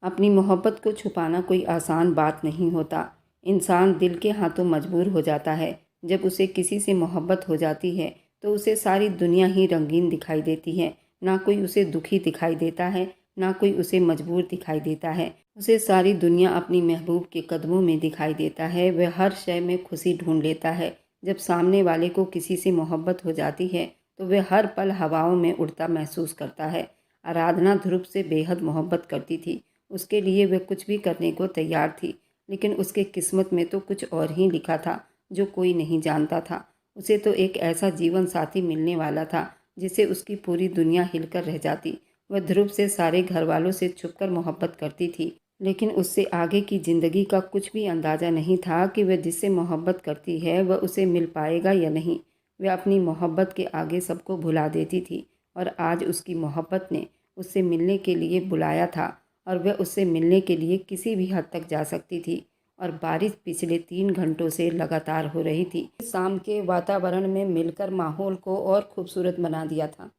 अपनी मोहब्बत को छुपाना कोई आसान बात नहीं होता। इंसान दिल के हाथों मजबूर हो जाता है। जब उसे किसी से मोहब्बत हो जाती है तो उसे सारी दुनिया ही रंगीन दिखाई देती है। ना कोई उसे दुखी दिखाई देता है, ना कोई उसे मजबूर दिखाई देता है। उसे सारी दुनिया अपनी महबूब के कदमों में दिखाई देता है। वह हर शय में खुशी ढूंढ लेता है। जब सामने वाले को किसी से मोहब्बत हो जाती है तो वह हर पल हवाओं में उड़ता महसूस करता है। आराधना ध्रुव से बेहद मोहब्बत करती थी। उसके लिए वह कुछ भी करने को तैयार थी, लेकिन उसके किस्मत में तो कुछ और ही लिखा था जो कोई नहीं जानता था। उसे तो एक ऐसा जीवन साथी मिलने वाला था जिसे उसकी पूरी दुनिया हिलकर रह जाती। वह ध्रुव से सारे घर वालों से छुपकर मोहब्बत करती थी, लेकिन उससे आगे की ज़िंदगी का कुछ भी अंदाज़ा नहीं था कि वह जिससे मोहब्बत करती है वह उसे मिल पाएगा या नहीं। वह अपनी मोहब्बत के आगे सबको भुला देती थी और आज उसकी मोहब्बत ने उससे मिलने के लिए बुलाया था और वह उससे मिलने के लिए किसी भी हद तक जा सकती थी। और बारिश पिछले 3 घंटों से लगातार हो रही थी। शाम के वातावरण में मिलकर माहौल को और खूबसूरत बना दिया था।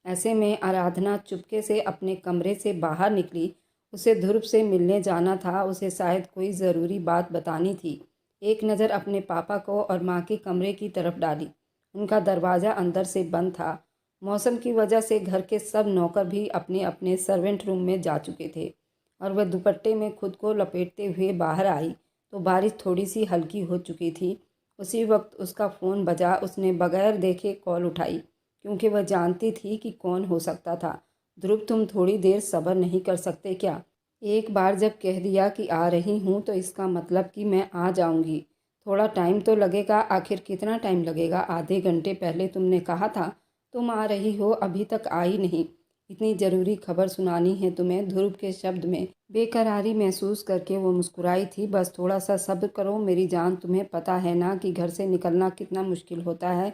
ऐसे में आराधना चुपके से अपने कमरे से बाहर निकली। उसे ध्रुव से मिलने जाना था। उसे शायद कोई ज़रूरी बात बतानी थी। एक नज़र अपने पापा को और माँ के कमरे की तरफ डाली। उनका दरवाज़ा अंदर से बंद था। मौसम की वजह से घर के सब नौकर भी अपने अपने सर्वेंट रूम में जा चुके थे और वह दुपट्टे में खुद को लपेटते हुए बाहर आई तो बारिश थोड़ी सी हल्की हो चुकी थी। उसी वक्त उसका फ़ोन बजा। उसने बगैर देखे कॉल उठाई क्योंकि वह जानती थी कि कौन हो सकता था। ध्रुव, तुम थोड़ी देर सब्र नहीं कर सकते क्या? एक बार जब कह दिया कि आ रही हूँ तो इसका मतलब कि मैं आ जाऊँगी। थोड़ा टाइम तो लगेगा। आखिर कितना टाइम लगेगा? आधे घंटे पहले तुमने कहा था तुम आ रही हो, अभी तक आई नहीं। इतनी ज़रूरी खबर सुनानी है तुम्हें? ध्रुव के शब्द में बेकरारी महसूस करके वो मुस्कुराई थी। बस थोड़ा सा सब्र करो मेरी जान। तुम्हें पता है ना कि घर से निकलना कितना मुश्किल होता है।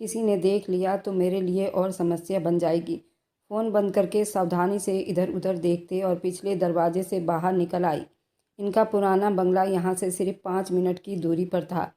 किसी ने देख लिया तो मेरे लिए और समस्या बन जाएगी। फ़ोन बंद करके सावधानी से इधर उधर देखते और पिछले दरवाजे से बाहर निकल आई। इनका पुराना बंगला यहाँ से सिर्फ 5 मिनट की दूरी पर था।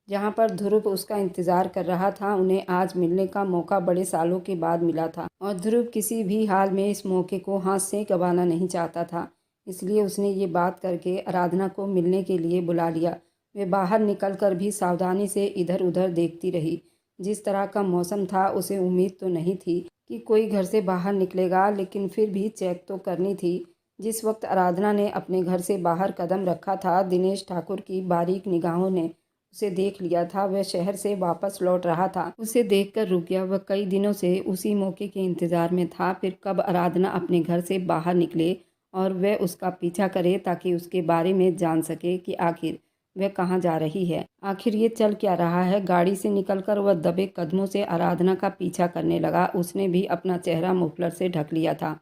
जहाँ पर ध्रुव उसका इंतज़ार कर रहा था। उन्हें आज मिलने का मौका बड़े सालों के बाद मिला था और ध्रुव किसी भी हाल में इस मौके को हाथ से गंवाना नहीं चाहता था। इसलिए उसने ये बात करके आराधना को मिलने के लिए बुला लिया। वे बाहर निकलकर भी सावधानी से इधर उधर देखती रही। जिस तरह का मौसम था उसे उम्मीद तो नहीं थी कि कोई घर से बाहर निकलेगा, लेकिन फिर भी चेक तो करनी थी। जिस वक्त आराधना ने अपने घर से बाहर कदम रखा था, दिनेश ठाकुर की बारीक निगाहों ने उसे देख लिया था। वह शहर से वापस लौट रहा था। उसे देखकर रुक गया। वह कई दिनों से उसी मौके के इंतजार में था। फिर कब आराधना अपने घर से बाहर निकले और वह उसका पीछा करे ताकि उसके बारे में जान सके कि आखिर वह कहाँ जा रही है। आखिर ये चल क्या रहा है। गाड़ी से निकलकर वह दबे कदमों से आराधना का पीछा करने लगा। उसने भी अपना चेहरा मफलर से ढक लिया था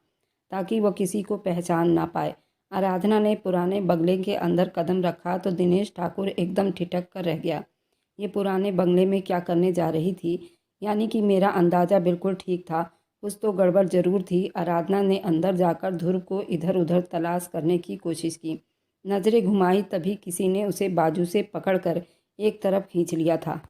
ताकि वह किसी को पहचान ना पाए। आराधना ने पुराने बंगले के अंदर कदम रखा तो दिनेश ठाकुर एकदम ठिठक कर रह गया। ये पुराने बंगले में क्या करने जा रही थी? यानी कि मेरा अंदाज़ा बिल्कुल ठीक था। कुछ तो गड़बड़ ज़रूर थी। आराधना ने अंदर जाकर ध्रुव को इधर उधर तलाश करने की कोशिश की। नज़रें घुमाई तभी किसी ने उसे बाजू से पकड़कर एक तरफ खींच लिया था।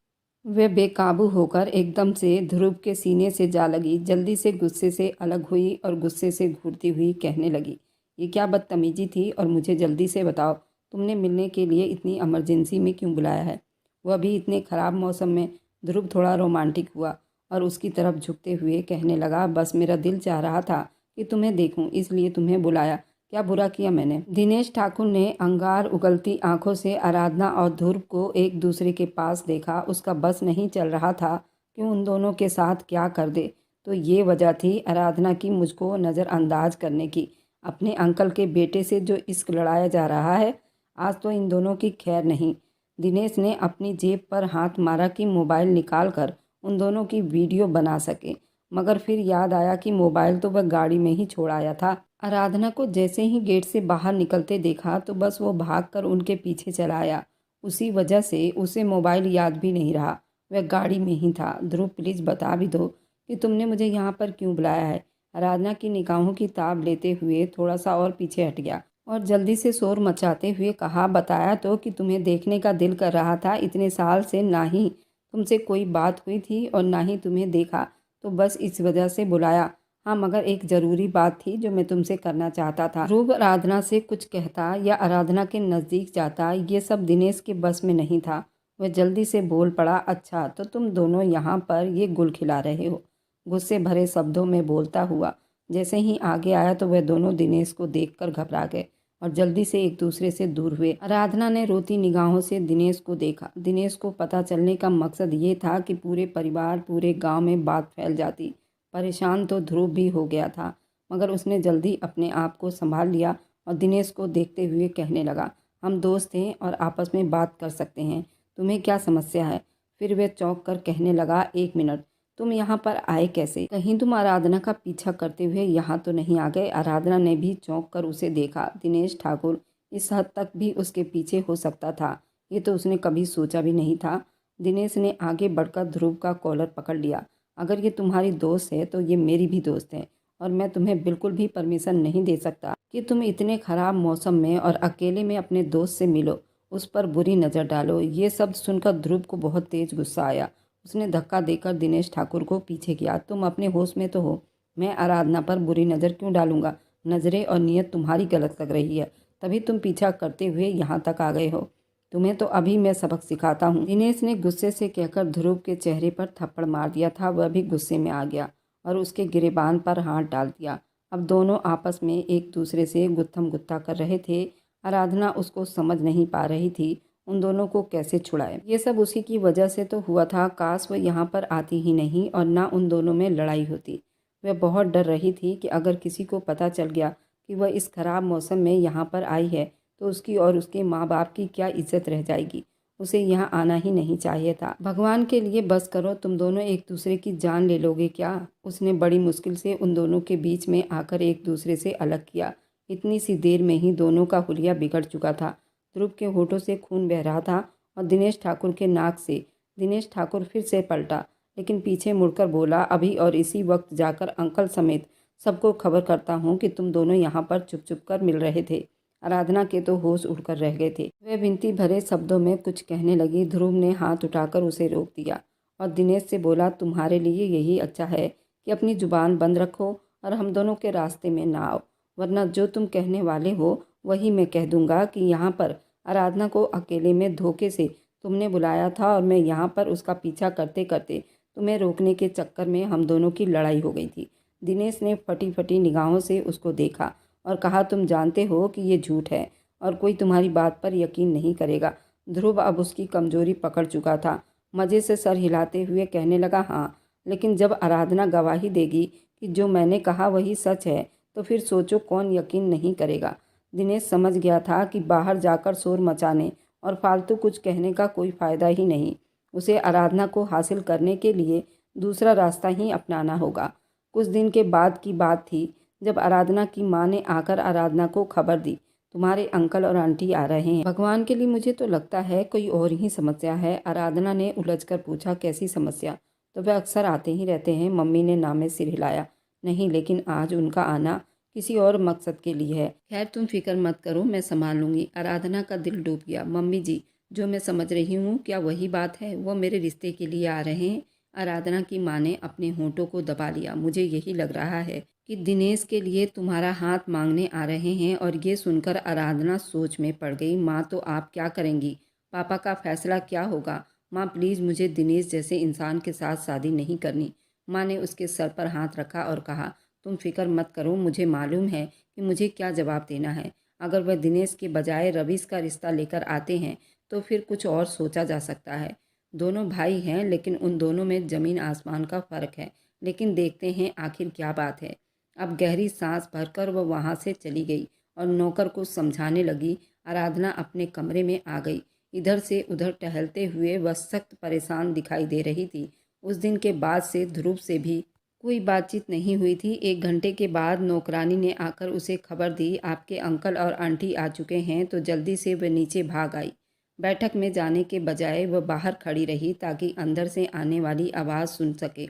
वह बेकाबू होकर एकदम से ध्रुव के सीने से जा लगी। जल्दी से गुस्से से अलग हुई और गुस्से से घूरती हुई कहने लगी, ये क्या बदतमीजी थी? और मुझे जल्दी से बताओ, तुमने मिलने के लिए इतनी इमरजेंसी में क्यों बुलाया है? वह भी इतने ख़राब मौसम में? ध्रुव थोड़ा रोमांटिक हुआ और उसकी तरफ झुकते हुए कहने लगा, बस मेरा दिल चाह रहा था कि तुम्हें देखूं, इसलिए तुम्हें बुलाया। क्या बुरा किया मैंने? दिनेश ठाकुर ने अंगार उगलती आंखों से आराधना और ध्रुव को एक दूसरे के पास देखा। उसका बस नहीं चल रहा था कि उन दोनों के साथ क्या कर दे। तो ये वजह थी आराधना की मुझको नज़रअंदाज करने की। अपने अंकल के बेटे से जो इश्क लड़ाया जा रहा है, आज तो इन दोनों की खैर नहीं। दिनेश ने अपनी जेब पर हाथ मारा कि मोबाइल निकाल कर उन दोनों की वीडियो बना सके, मगर फिर याद आया कि मोबाइल तो वह गाड़ी में ही छोड़ आया था। आराधना को जैसे ही गेट से बाहर निकलते देखा तो बस वो भागकर उनके पीछे चला आया। उसी वजह से उसे मोबाइल याद भी नहीं रहा, वह गाड़ी में ही था। ध्रुव, प्लीज़ बता भी दो कि तुमने मुझे यहाँ पर क्यों बुलाया है? आराधना की निगाहों की ताब लेते हुए थोड़ा सा और पीछे हट गया और जल्दी से शोर मचाते हुए कहा, बताया तो कि तुम्हें देखने का दिल कर रहा था। इतने साल से ना ही तुमसे कोई बात हुई थी और ना ही तुम्हें देखा, तो बस इस वजह से बुलाया। हाँ, मगर एक ज़रूरी बात थी जो मैं तुमसे करना चाहता था। ध्रुव आराधना से कुछ कहता या आराधना के नज़दीक जाता, ये सब दिनेश के बस में नहीं था। वह जल्दी से बोल पड़ा, अच्छा तो तुम दोनों यहाँ पर ये गुल खिला रहे हो। गुस्से भरे शब्दों में बोलता हुआ जैसे ही आगे आया तो वह दोनों दिनेश को देखकर घबरा गए और जल्दी से एक दूसरे से दूर हुए। आराधना ने रोती निगाहों से दिनेश को देखा। दिनेश को पता चलने का मकसद ये था कि पूरे परिवार, पूरे गांव में बात फैल जाती। परेशान तो ध्रुव भी हो गया था, मगर उसने जल्दी अपने आप को संभाल लिया और दिनेश को देखते हुए कहने लगा, हम दोस्त हैं और आपस में बात कर सकते हैं, तुम्हें क्या समस्या है। फिर वह चौंक कर कहने लगा, एक मिनट, तुम यहाँ पर आए कैसे? कहीं तुम आराधना का पीछा करते हुए यहाँ तो नहीं आ गए? आराधना ने भी चौंक कर उसे देखा। दिनेश ठाकुर इस हद तक भी उसके पीछे हो सकता था, ये तो उसने कभी सोचा भी नहीं था। दिनेश ने आगे बढ़कर ध्रुव का कॉलर पकड़ लिया। अगर ये तुम्हारी दोस्त है तो ये मेरी भी दोस्त है और मैं तुम्हें बिल्कुल भी परमिशन नहीं दे सकता कि तुम इतने ख़राब मौसम में और अकेले में अपने दोस्त से मिलो, उस पर बुरी नज़र डालो। ये शब्द सुनकर ध्रुव को बहुत तेज गुस्सा आया। उसने धक्का देकर दिनेश ठाकुर को पीछे किया। तुम अपने होश में तो हो? मैं आराधना पर बुरी नज़र क्यों डालूंगा? नज़रें और नीयत तुम्हारी गलत लग रही है, तभी तुम पीछा करते हुए यहाँ तक आ गए हो। तुम्हें तो अभी मैं सबक सिखाता हूँ। दिनेश ने गुस्से से कहकर ध्रुव के चेहरे पर थप्पड़ मार दिया था। वह भी गुस्से में आ गया और उसके गिरेबान पर हाथ डाल दिया। अब दोनों आपस में एक दूसरे से गुत्थम गुत्था कर रहे थे। आराधना उसको समझ नहीं पा रही थी उन दोनों को कैसे छुड़ाए। ये सब उसी की वजह से तो हुआ था। काश वह यहाँ पर आती ही नहीं और ना उन दोनों में लड़ाई होती। वह बहुत डर रही थी कि अगर किसी को पता चल गया कि वह इस खराब मौसम में यहाँ पर आई है तो उसकी और उसके माँ बाप की क्या इज्जत रह जाएगी। उसे यहाँ आना ही नहीं चाहिए था। भगवान के लिए बस करो, तुम दोनों एक दूसरे की जान ले लोगे क्या? उसने बड़ी मुश्किल से उन दोनों के बीच में आकर एक दूसरे से अलग किया। इतनी सी देर में ही दोनों का हुलिया बिगड़ चुका था। ध्रुव के होठों से खून बह रहा था और दिनेश ठाकुर के नाक से। दिनेश ठाकुर फिर से पलटा, लेकिन पीछे मुड़कर बोला, अभी और इसी वक्त जाकर अंकल समेत सबको खबर करता हूँ कि तुम दोनों यहाँ पर चुप चुप कर मिल रहे थे। आराधना के तो होश उड़कर रह गए थे। वह विनती भरे शब्दों में कुछ कहने लगी। ध्रुव ने हाथ उठाकर उसे रोक दिया और दिनेश से बोला, तुम्हारे लिए यही अच्छा है कि अपनी जुबान बंद रखो और हम दोनों के रास्ते में ना आओ, वरना जो तुम कहने वाले हो वही मैं कह दूंगा कि यहाँ पर आराधना को अकेले में धोखे से तुमने बुलाया था और मैं यहाँ पर उसका पीछा करते करते तुम्हें रोकने के चक्कर में हम दोनों की लड़ाई हो गई थी। दिनेश ने फटी फटी निगाहों से उसको देखा और कहा, तुम जानते हो कि ये झूठ है और कोई तुम्हारी बात पर यकीन नहीं करेगा। ध्रुव अब उसकी कमजोरी पकड़ चुका था। मज़े से सर हिलाते हुए कहने लगा, हाँ, लेकिन जब आराधना गवाही देगी कि जो मैंने कहा वही सच है तो फिर सोचो कौन यकीन नहीं करेगा। दिनेश समझ गया था कि बाहर जाकर शोर मचाने और फालतू कुछ कहने का कोई फ़ायदा ही नहीं। उसे आराधना को हासिल करने के लिए दूसरा रास्ता ही अपनाना होगा। कुछ दिन के बाद की बात थी जब आराधना की माँ ने आकर आराधना को खबर दी, तुम्हारे अंकल और आंटी आ रहे हैं। भगवान के लिए मुझे तो लगता है कोई और ही समस्या है। आराधना ने उलझकर पूछा, कैसी समस्या? तो वह अक्सर आते ही रहते हैं। मम्मी ने नाम में सिर हिलाया। नहीं, लेकिन आज उनका आना किसी और मकसद के लिए है। खैर तुम फिक्र मत करो, मैं संभाल लूंगी। आराधना का दिल डूब गया। मम्मी जी, जो मैं समझ रही हूँ क्या वही बात है? वो मेरे रिश्ते के लिए आ रहे हैं? आराधना की माँ ने अपने होंठों को दबा लिया। मुझे यही लग रहा है कि दिनेश के लिए तुम्हारा हाथ मांगने आ रहे हैं। और ये सुनकर आराधना सोच में पड़ गई। माँ, तो आप क्या करेंगी? पापा का फैसला क्या होगा? माँ प्लीज़, मुझे दिनेश जैसे इंसान के साथ शादी नहीं करनी। माँ ने उसके सर पर हाथ रखा और कहा, तुम फिक्र मत करो, मुझे मालूम है कि मुझे क्या जवाब देना है। अगर वह दिनेश के बजाय रवीश का रिश्ता लेकर आते हैं तो फिर कुछ और सोचा जा सकता है। दोनों भाई हैं, लेकिन उन दोनों में ज़मीन आसमान का फ़र्क है। लेकिन देखते हैं आखिर क्या बात है। अब गहरी सांस भरकर वह वहाँ से चली गई और नौकर को समझाने लगी। आराधना अपने कमरे में आ गई। इधर से उधर टहलते हुए वह सख्त परेशान दिखाई दे रही थी। उस दिन के बाद से ध्रुव से भी कोई बातचीत नहीं हुई थी। 1 घंटे के बाद नौकरानी ने आकर उसे खबर दी, आपके अंकल और आंटी आ चुके हैं। तो जल्दी से वह नीचे भाग आई। बैठक में जाने के बजाय वह बाहर खड़ी रही ताकि अंदर से आने वाली आवाज़ सुन सके।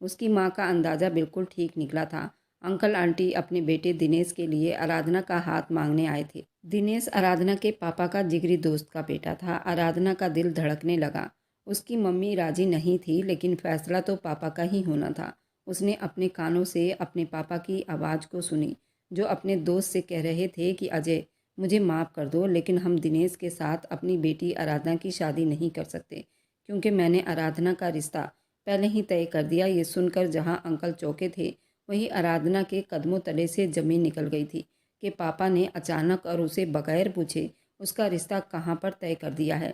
उसकी माँ का अंदाज़ा बिल्कुल ठीक निकला था। अंकल आंटी अपने बेटे दिनेश के लिए आराधना का हाथ मांगने आए थे। दिनेश आराधना के पापा का जिगरी दोस्त का बेटा था। आराधना का दिल धड़कने लगा। उसकी मम्मी राजी नहीं थी, लेकिन फैसला तो पापा का ही होना था। उसने अपने कानों से अपने पापा की आवाज़ को सुनी, जो अपने दोस्त से कह रहे थे कि अजय, मुझे माफ़ कर दो, लेकिन हम दिनेश के साथ अपनी बेटी आराधना की शादी नहीं कर सकते, क्योंकि मैंने आराधना का रिश्ता पहले ही तय कर दिया। ये सुनकर जहाँ अंकल चौंके थे, वहीं आराधना के कदमों तले से ज़मीन निकल गई थी कि पापा ने अचानक और उसे बगैर पूछे उसका रिश्ता कहाँ पर तय कर दिया है।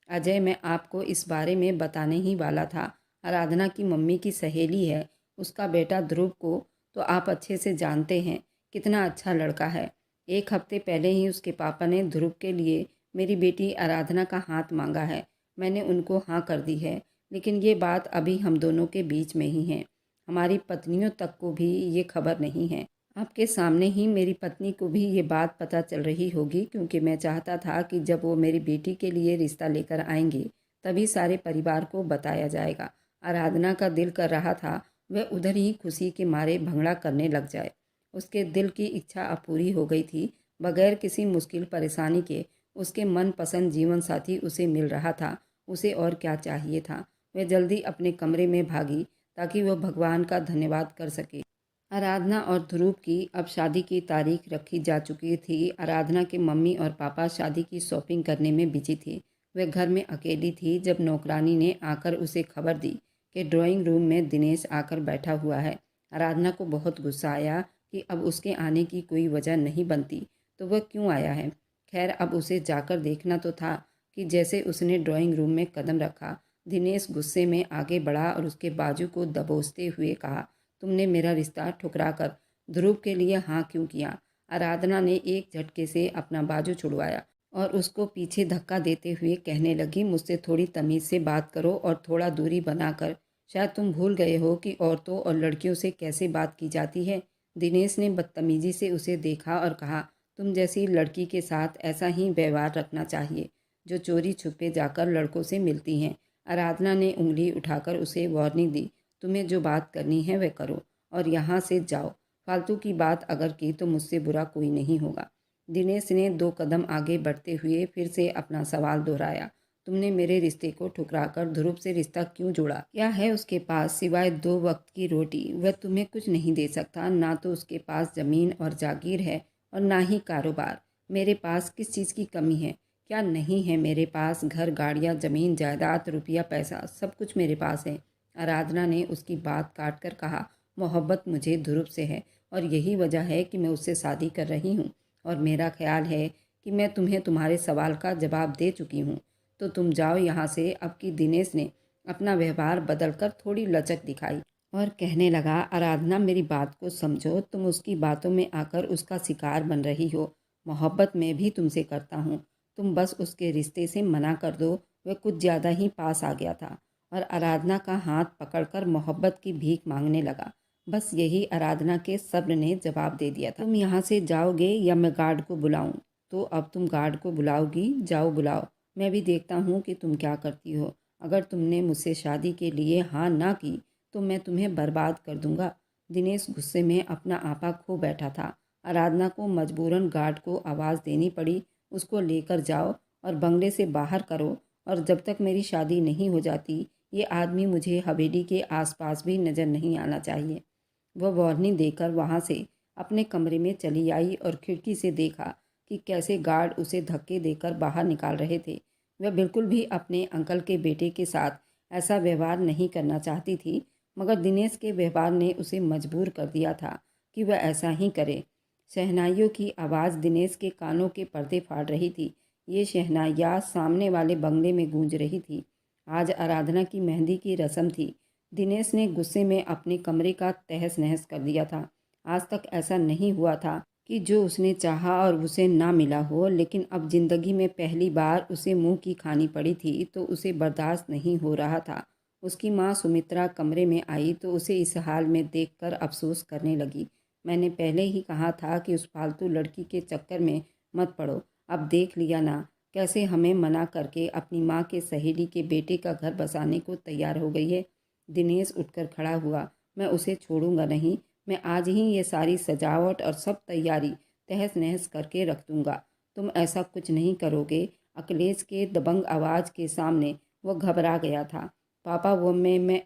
अजय, मैं आपको इस बारे में बताने ही वाला था। आराधना की मम्मी की सहेली है, उसका बेटा ध्रुव को तो आप अच्छे से जानते हैं, कितना अच्छा लड़का है। एक हफ्ते पहले ही उसके पापा ने ध्रुव के लिए मेरी बेटी आराधना का हाथ मांगा है। मैंने उनको हाँ कर दी है, लेकिन ये बात अभी हम दोनों के बीच में ही है। हमारी पत्नियों तक को भी ये खबर नहीं है। आपके सामने ही मेरी पत्नी को भी ये बात पता चल रही होगी, क्योंकि मैं चाहता था कि जब वो मेरी बेटी के लिए रिश्ता लेकर आएंगे तभी सारे परिवार को बताया जाएगा। आराधना का दिल कर रहा था वह उधर ही खुशी के मारे भंगड़ा करने लग जाए। उसके दिल की इच्छा अपूरी हो गई थी। बगैर किसी मुश्किल परेशानी के उसके मनपसंद जीवन साथी उसे मिल रहा था। उसे और क्या चाहिए था। वह जल्दी अपने कमरे में भागी ताकि वह भगवान का धन्यवाद कर सके। आराधना और ध्रुव की अब शादी की तारीख रखी जा चुकी थी। आराधना के मम्मी और पापा शादी की शॉपिंग करने में बिजी थे। वह घर में अकेली थी जब नौकरानी ने आकर उसे खबर दी कि ड्राइंग रूम में दिनेश आकर बैठा हुआ है। आराधना को बहुत गुस्सा आया कि अब उसके आने की कोई वजह नहीं बनती तो वह क्यों आया है। खैर, अब उसे जाकर देखना तो था कि जैसे उसने ड्राइंग रूम में कदम रखा, दिनेश गुस्से में आगे बढ़ा और उसके बाजू को दबोचते हुए कहा, तुमने मेरा रिश्ता ठुकरा कर ध्रुव के लिए हाँ क्यों किया। आराधना ने एक झटके से अपना बाजू छुड़वाया और उसको पीछे धक्का देते हुए कहने लगी, मुझसे थोड़ी तमीज़ से बात करो और थोड़ा दूरी बनाकर। शायद तुम भूल गए हो कि औरतों और लड़कियों से कैसे बात की जाती है। दिनेश ने बदतमीजी से उसे देखा और कहा, तुम जैसी लड़की के साथ ऐसा ही व्यवहार रखना चाहिए जो चोरी छुपे जाकर लड़कों से मिलती हैं। आराधना ने उंगली उठाकर उसे वार्निंग दी, तुम्हें जो बात करनी है वह करो और यहाँ से जाओ। फालतू की बात अगर की तो मुझसे बुरा कोई नहीं होगा। दिनेश ने 2 कदम आगे बढ़ते हुए फिर से अपना सवाल दोहराया, तुमने मेरे रिश्ते को ठुकराकर ध्रुव से रिश्ता क्यों जोड़ा। क्या है उसके पास सिवाय 2 वक्त की रोटी। वह तुम्हें कुछ नहीं दे सकता। ना तो उसके पास ज़मीन और जागीर है और ना ही कारोबार। मेरे पास किस चीज़ की कमी है। क्या नहीं है मेरे पास। घर, गाड़ियाँ, ज़मीन, जायदाद, रुपया, पैसा, सब कुछ मेरे पास है। आराधना ने उसकी बात काट कर कहा, मोहब्बत मुझे ध्रुव से है और यही वजह है कि मैं उससे शादी कर रही हूँ और मेरा ख्याल है कि मैं तुम्हें तुम्हारे सवाल का जवाब दे चुकी हूँ, तो तुम जाओ यहाँ से। अब की दिनेश ने अपना व्यवहार बदलकर थोड़ी लचक दिखाई और कहने लगा, आराधना मेरी बात को समझो। तुम उसकी बातों में आकर उसका शिकार बन रही हो। मोहब्बत मैं भी तुमसे करता हूँ। तुम बस उसके रिश्ते से मना कर दो। वह कुछ ज़्यादा ही पास आ गया था और आराधना का हाथ पकड़कर मोहब्बत की भीख मांगने लगा। बस यही आराधना के सब्र ने जवाब दे दिया था, तुम यहाँ से जाओगे या मैं गार्ड को बुलाऊं। तो अब तुम गार्ड को बुलाओगी। जाओ बुलाओ, मैं भी देखता हूँ कि तुम क्या करती हो। अगर तुमने मुझसे शादी के लिए हाँ ना की तो मैं तुम्हें बर्बाद कर दूंगा। दिनेश गुस्से में अपना आपा खो बैठा था। आराधना को मजबूरन गार्ड को आवाज़ देनी पड़ी, उसको लेकर जाओ और बंगले से बाहर करो, और जब तक मेरी शादी नहीं हो जाती ये आदमी मुझे हवेली के आसपास भी नज़र नहीं आना चाहिए। वह वार्निंग देकर वहाँ से अपने कमरे में चली आई और खिड़की से देखा कि कैसे गार्ड उसे धक्के देकर बाहर निकाल रहे थे। वह बिल्कुल भी अपने अंकल के बेटे के साथ ऐसा व्यवहार नहीं करना चाहती थी, मगर दिनेश के व्यवहार ने उसे मजबूर कर दिया था कि वह ऐसा ही करे। शहनाइयों की आवाज़ दिनेश के कानों के पर्दे फाड़ रही थी। ये शहनाइयाँ सामने वाले बंगले में गूंज रही थी। आज आराधना की मेहंदी की रस्म थी। दिनेश ने गुस्से में अपने कमरे का तहस नहस कर दिया था। आज तक ऐसा नहीं हुआ था कि जो उसने चाहा और उसे ना मिला हो, लेकिन अब जिंदगी में पहली बार उसे मुंह की खानी पड़ी थी तो उसे बर्दाश्त नहीं हो रहा था। उसकी माँ सुमित्रा कमरे में आई तो उसे इस हाल में देखकर अफसोस करने लगी। मैंने पहले ही कहा था कि उस फालतू लड़की के चक्कर में मत पड़ो। अब देख लिया ना कैसे हमें मना करके अपनी माँ के सहेली के बेटे का घर बसाने को तैयार हो गई है। दिनेश उठकर खड़ा हुआ, मैं उसे छोड़ूंगा नहीं। मैं आज ही ये सारी सजावट और सब तैयारी तहस नहस करके रख दूंगा। तुम ऐसा कुछ नहीं करोगे। अखिलेश के दबंग आवाज़ के सामने वह घबरा गया था। पापा, वो मैं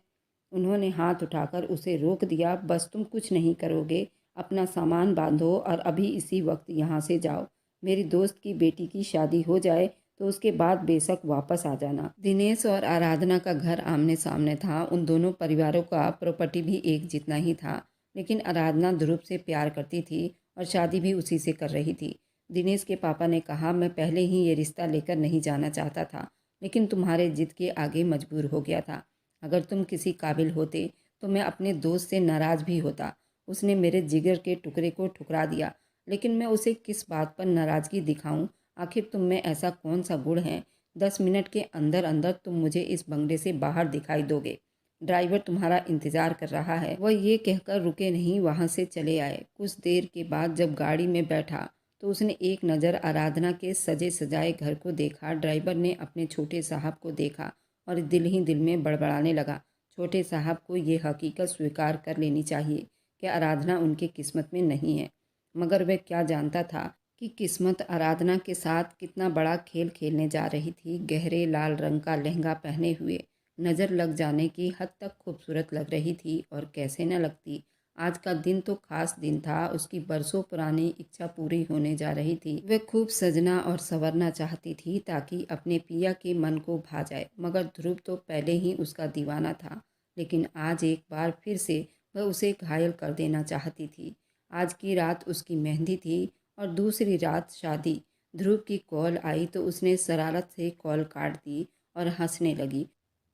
उन्होंने हाथ उठाकर उसे रोक दिया। बस तुम कुछ नहीं करोगे, अपना सामान बांधो और अभी इसी वक्त यहाँ से जाओ। मेरी दोस्त की बेटी की शादी हो जाए तो उसके बाद बेशक वापस आ जाना। दिनेश और आराधना का घर आमने सामने था। उन दोनों परिवारों का प्रॉपर्टी भी एक जितना ही था, लेकिन आराधना ध्रुव से प्यार करती थी और शादी भी उसी से कर रही थी। दिनेश के पापा ने कहा, मैं पहले ही ये रिश्ता लेकर नहीं जाना चाहता था, लेकिन तुम्हारे जिद के आगे मजबूर हो गया था। अगर तुम किसी काबिल होते तो मैं अपने दोस्त से नाराज़ भी होता। उसने मेरे जिगर के टुकड़े को ठुकरा दिया, लेकिन मैं उसे किस बात पर नाराज़गी दिखाऊं? आखिर तुम में ऐसा कौन सा गुण है? 10 मिनट के अंदर अंदर तुम मुझे इस बंगले से बाहर दिखाई दोगे। ड्राइवर तुम्हारा इंतज़ार कर रहा है। वह ये कहकर रुके नहीं, वहाँ से चले आए। कुछ देर के बाद जब गाड़ी में बैठा तो उसने एक नज़र आराधना के सजे सजाए घर को देखा। ड्राइवर ने अपने छोटे साहब को देखा और दिल ही दिल में बड़बड़ाने लगा। छोटे साहब को ये हकीकत स्वीकार कर लेनी चाहिए कि आराधना उनकी किस्मत में नहीं है, मगर वह क्या जानता था कि किस्मत आराधना के साथ कितना बड़ा खेल खेलने जा रही थी। गहरे लाल रंग का लहंगा पहने हुए नज़र लग जाने की हद तक खूबसूरत लग रही थी, और कैसे न लगती। आज का दिन तो खास दिन था। उसकी बरसों पुरानी इच्छा पूरी होने जा रही थी। वह खूब सजना और संवरना चाहती थी ताकि अपने पिया के मन को भा जाए, मगर ध्रुव तो पहले ही उसका दीवाना था। लेकिन आज एक बार फिर से वह उसे घायल कर देना चाहती थी। आज की रात उसकी मेहंदी थी और दूसरी रात शादी। ध्रुव की कॉल आई तो उसने शरारत से कॉल काट दी और हंसने लगी।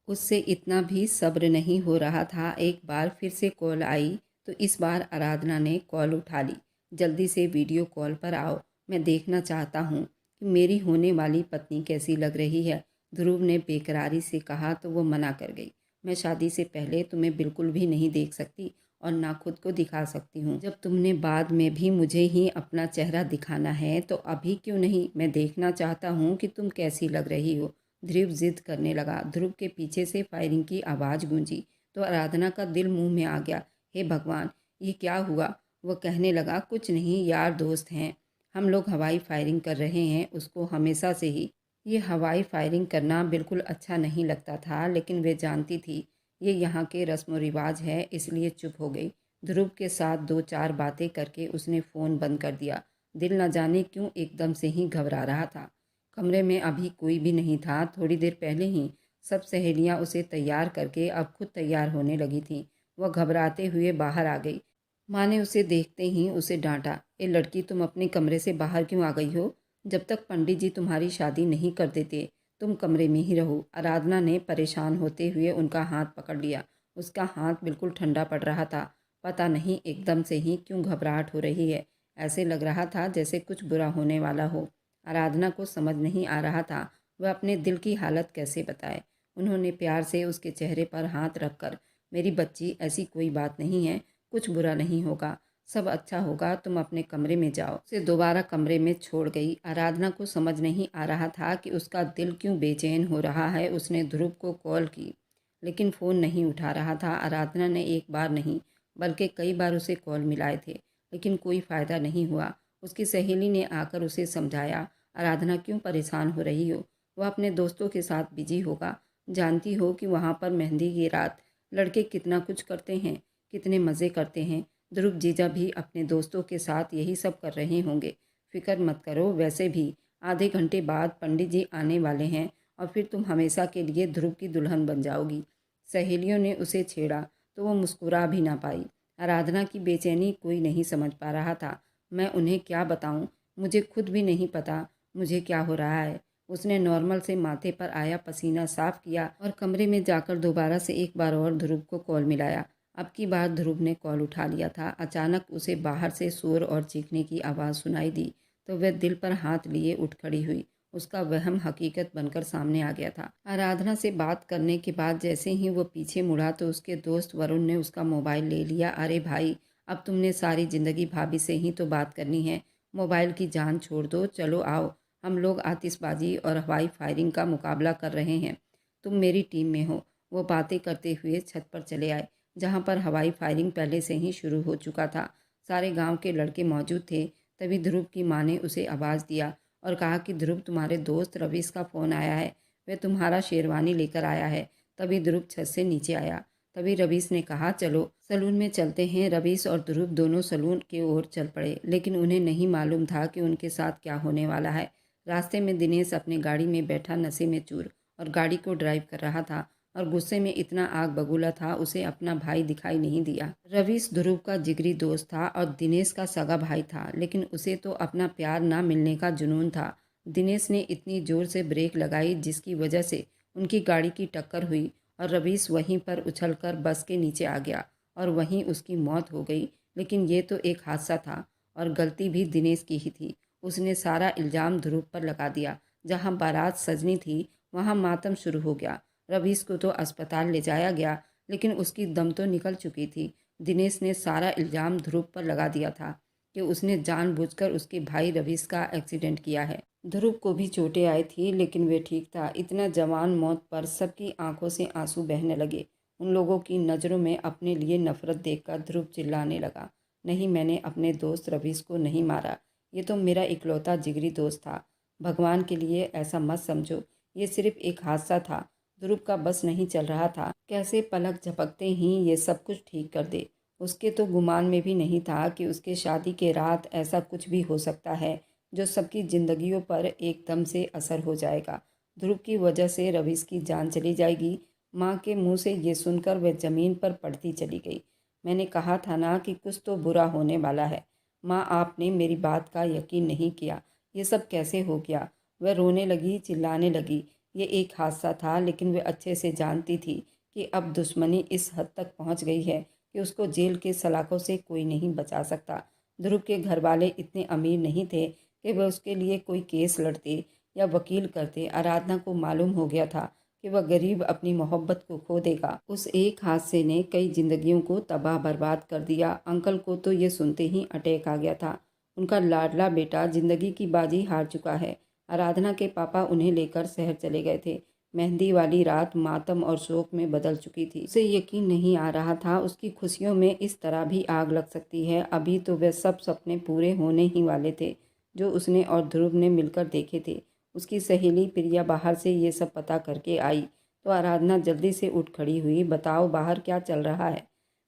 उससे इतना भी सब्र नहीं हो रहा था। एक बार फिर से कॉल आई तो इस बार आराधना ने कॉल उठा ली। जल्दी से वीडियो कॉल पर आओ, मैं देखना चाहता हूँ कि मेरी होने वाली पत्नी कैसी लग रही है। ध्रुव ने बेकरारी से कहा तो वो मना कर गई। मैं शादी से पहले तुम्हें बिल्कुल भी नहीं देख सकती और ना खुद को दिखा सकती हूँ। जब तुमने बाद में भी मुझे ही अपना चेहरा दिखाना है तो अभी क्यों नहीं? मैं देखना चाहता हूँ कि तुम कैसी लग रही हो। ध्रुव जिद करने लगा। ध्रुव के पीछे से फायरिंग की आवाज़ गूंजी तो आराधना का दिल मुंह में आ गया। हे भगवान, ये क्या हुआ? वह कहने लगा, कुछ नहीं यार, दोस्त हैं हम लोग, हवाई फायरिंग कर रहे हैं। उसको हमेशा से ही ये हवाई फायरिंग करना बिल्कुल अच्छा नहीं लगता था, लेकिन वे जानती थी ये यहाँ के रस्म व रिवाज है, इसलिए चुप हो गई। ध्रुव के साथ दो चार बातें करके उसने फ़ोन बंद कर दिया। दिल न जाने क्यों एकदम से ही घबरा रहा था। कमरे में अभी कोई भी नहीं था। थोड़ी देर पहले ही सब सहेलियां उसे तैयार करके अब खुद तैयार होने लगी थीं। वह घबराते हुए बाहर आ गई। माँ ने उसे देखते ही उसे डांटा, ए लड़की, तुम अपने कमरे से बाहर क्यों आ गई हो? जब तक पंडित जी तुम्हारी शादी नहीं कर देते तुम कमरे में ही रहो। आराधना ने परेशान होते हुए उनका हाथ पकड़ लिया। उसका हाथ बिल्कुल ठंडा पड़ रहा था। पता नहीं एकदम से ही क्यों घबराहट हो रही है। ऐसे लग रहा था जैसे कुछ बुरा होने वाला हो। आराधना को समझ नहीं आ रहा था वह अपने दिल की हालत कैसे बताए। उन्होंने प्यार से उसके चेहरे पर हाथ रखकर, मेरी बच्ची, ऐसी कोई बात नहीं है, कुछ बुरा नहीं होगा, सब अच्छा होगा, तुम अपने कमरे में जाओ। उसे दोबारा कमरे में छोड़ गई। आराधना को समझ नहीं आ रहा था कि उसका दिल क्यों बेचैन हो रहा है। उसने ध्रुव को कॉल की, लेकिन फ़ोन नहीं उठा रहा था। आराधना ने एक बार नहीं बल्कि कई बार उसे कॉल मिलाए थे, लेकिन कोई फ़ायदा नहीं हुआ। उसकी सहेली ने आकर उसे समझाया, आराधना क्यों परेशान हो रही हो? वह अपने दोस्तों के साथ बिजी होगा। जानती हो कि वहाँ पर मेहंदी की रात लड़के कितना कुछ करते हैं, कितने मज़े करते हैं। ध्रुव जीजा भी अपने दोस्तों के साथ यही सब कर रहे होंगे। फिक्र मत करो, वैसे भी आधे घंटे बाद पंडित जी आने वाले हैं और फिर तुम हमेशा के लिए ध्रुव की दुल्हन बन जाओगी। सहेलियों ने उसे छेड़ा तो वो मुस्कुरा भी ना पाई। आराधना की बेचैनी कोई नहीं समझ पा रहा था। मैं उन्हें क्या बताऊं? मुझे खुद भी नहीं पता मुझे क्या हो रहा है। उसने नॉर्मल से माथे पर आया पसीना साफ किया और कमरे में जाकर दोबारा से एक बार और ध्रुव को कॉल मिलाया। अब की बार ध्रुव ने कॉल उठा लिया था। अचानक उसे बाहर से शोर और चीखने की आवाज़ सुनाई दी तो वह दिल पर हाथ लिए उठ खड़ी हुई। उसका वहम हकीकत बनकर सामने आ गया था। आराधना से बात करने के बाद जैसे ही वो पीछे मुड़ा तो उसके दोस्त वरुण ने उसका मोबाइल ले लिया। अरे भाई, अब तुमने सारी ज़िंदगी भाभी से ही तो बात करनी है, मोबाइल की जान छोड़ दो। चलो आओ, हम लोग आतिशबाजी और हवाई फायरिंग का मुकाबला कर रहे हैं, तुम मेरी टीम में हो। वो बातें करते हुए छत पर चले आए, जहाँ पर हवाई फायरिंग पहले से ही शुरू हो चुका था। सारे गांव के लड़के मौजूद थे। तभी ध्रुव की माँ ने उसे आवाज़ दिया और कहा कि ध्रुव, तुम्हारे दोस्त रवीश का फ़ोन आया है, वह तुम्हारा शेरवानी लेकर आया है। तभी ध्रुव छत से नीचे आया। तभी रवीश ने कहा, चलो सलून में चलते हैं। रवीश और ध्रुव दोनों सलून की ओर चल पड़े, लेकिन उन्हें नहीं मालूम था कि उनके साथ क्या होने वाला है। रास्ते में दिनेश अपनी गाड़ी में बैठा नशे में चूर और गाड़ी को ड्राइव कर रहा था और गुस्से में इतना आग बबूला था उसे अपना भाई दिखाई नहीं दिया। रवीश ध्रुव का जिगरी दोस्त था और दिनेश का सगा भाई था, लेकिन उसे तो अपना प्यार ना मिलने का जुनून था। दिनेश ने इतनी जोर से ब्रेक लगाई जिसकी वजह से उनकी गाड़ी की टक्कर हुई और रवीश वहीं पर उछलकर बस के नीचे आ गया और वहीं उसकी मौत हो गई। लेकिन ये तो एक हादसा था और गलती भी दिनेश की ही थी। उसने सारा इल्ज़ाम ध्रुव पर लगा दिया। जहाँ बारात सजनी थी वहाँ मातम शुरू हो गया। रवीश को तो अस्पताल ले जाया गया, लेकिन उसकी दम तो निकल चुकी थी। दिनेश ने सारा इल्ज़ाम ध्रुव पर लगा दिया था कि उसने जानबूझकर उसके भाई रवीश का एक्सीडेंट किया है। ध्रुव को भी चोटें आई थी, लेकिन वे ठीक था। इतना जवान मौत पर सबकी आंखों से आंसू बहने लगे। उन लोगों की नज़रों में अपने लिए नफरत देखकर ध्रुव चिल्लाने लगा, नहीं, मैंने अपने दोस्त रवीश को नहीं मारा। ये तो मेरा इकलौता जिगरी दोस्त था। भगवान के लिए ऐसा मत समझो, ये सिर्फ एक हादसा था। ध्रुव का बस नहीं चल रहा था, कैसे पलक झपकते ही ये सब कुछ ठीक कर दे। उसके तो गुमान में भी नहीं था कि उसके शादी के रात ऐसा कुछ भी हो सकता है जो सबकी जिंदगियों पर एकदम से असर हो जाएगा। ध्रुव की वजह से रवीश की जान चली जाएगी। माँ के मुंह से ये सुनकर वह ज़मीन पर पड़ती चली गई। मैंने कहा था ना कि कुछ तो बुरा होने वाला है। माँ, आपने मेरी बात का यकीन नहीं किया। ये सब कैसे हो गया? वह रोने लगी, चिल्लाने लगी। ये एक हादसा था, लेकिन वह अच्छे से जानती थी कि अब दुश्मनी इस हद तक पहुंच गई है कि उसको जेल के सलाखों से कोई नहीं बचा सकता। ध्रुव के घर वाले इतने अमीर नहीं थे कि वह उसके लिए कोई केस लड़ते या वकील करते। आराधना को मालूम हो गया था कि वह गरीब अपनी मोहब्बत को खो देगा। उस एक हादसे ने कई जिंदगियों को तबाह बर्बाद कर दिया। अंकल को तो ये सुनते ही अटैक आ गया था। उनका लाडला बेटा जिंदगी की बाजी हार चुका है। आराधना के पापा उन्हें लेकर शहर चले गए थे। मेहंदी वाली रात मातम और शोक में बदल चुकी थी। उसे यकीन नहीं आ रहा था उसकी खुशियों में इस तरह भी आग लग सकती है। अभी तो वे सब सपने पूरे होने ही वाले थे जो उसने और ध्रुव ने मिलकर देखे थे। उसकी सहेली प्रिया बाहर से ये सब पता करके आई तो आराधना जल्दी से उठ खड़ी हुई। बताओ, बाहर क्या चल रहा है?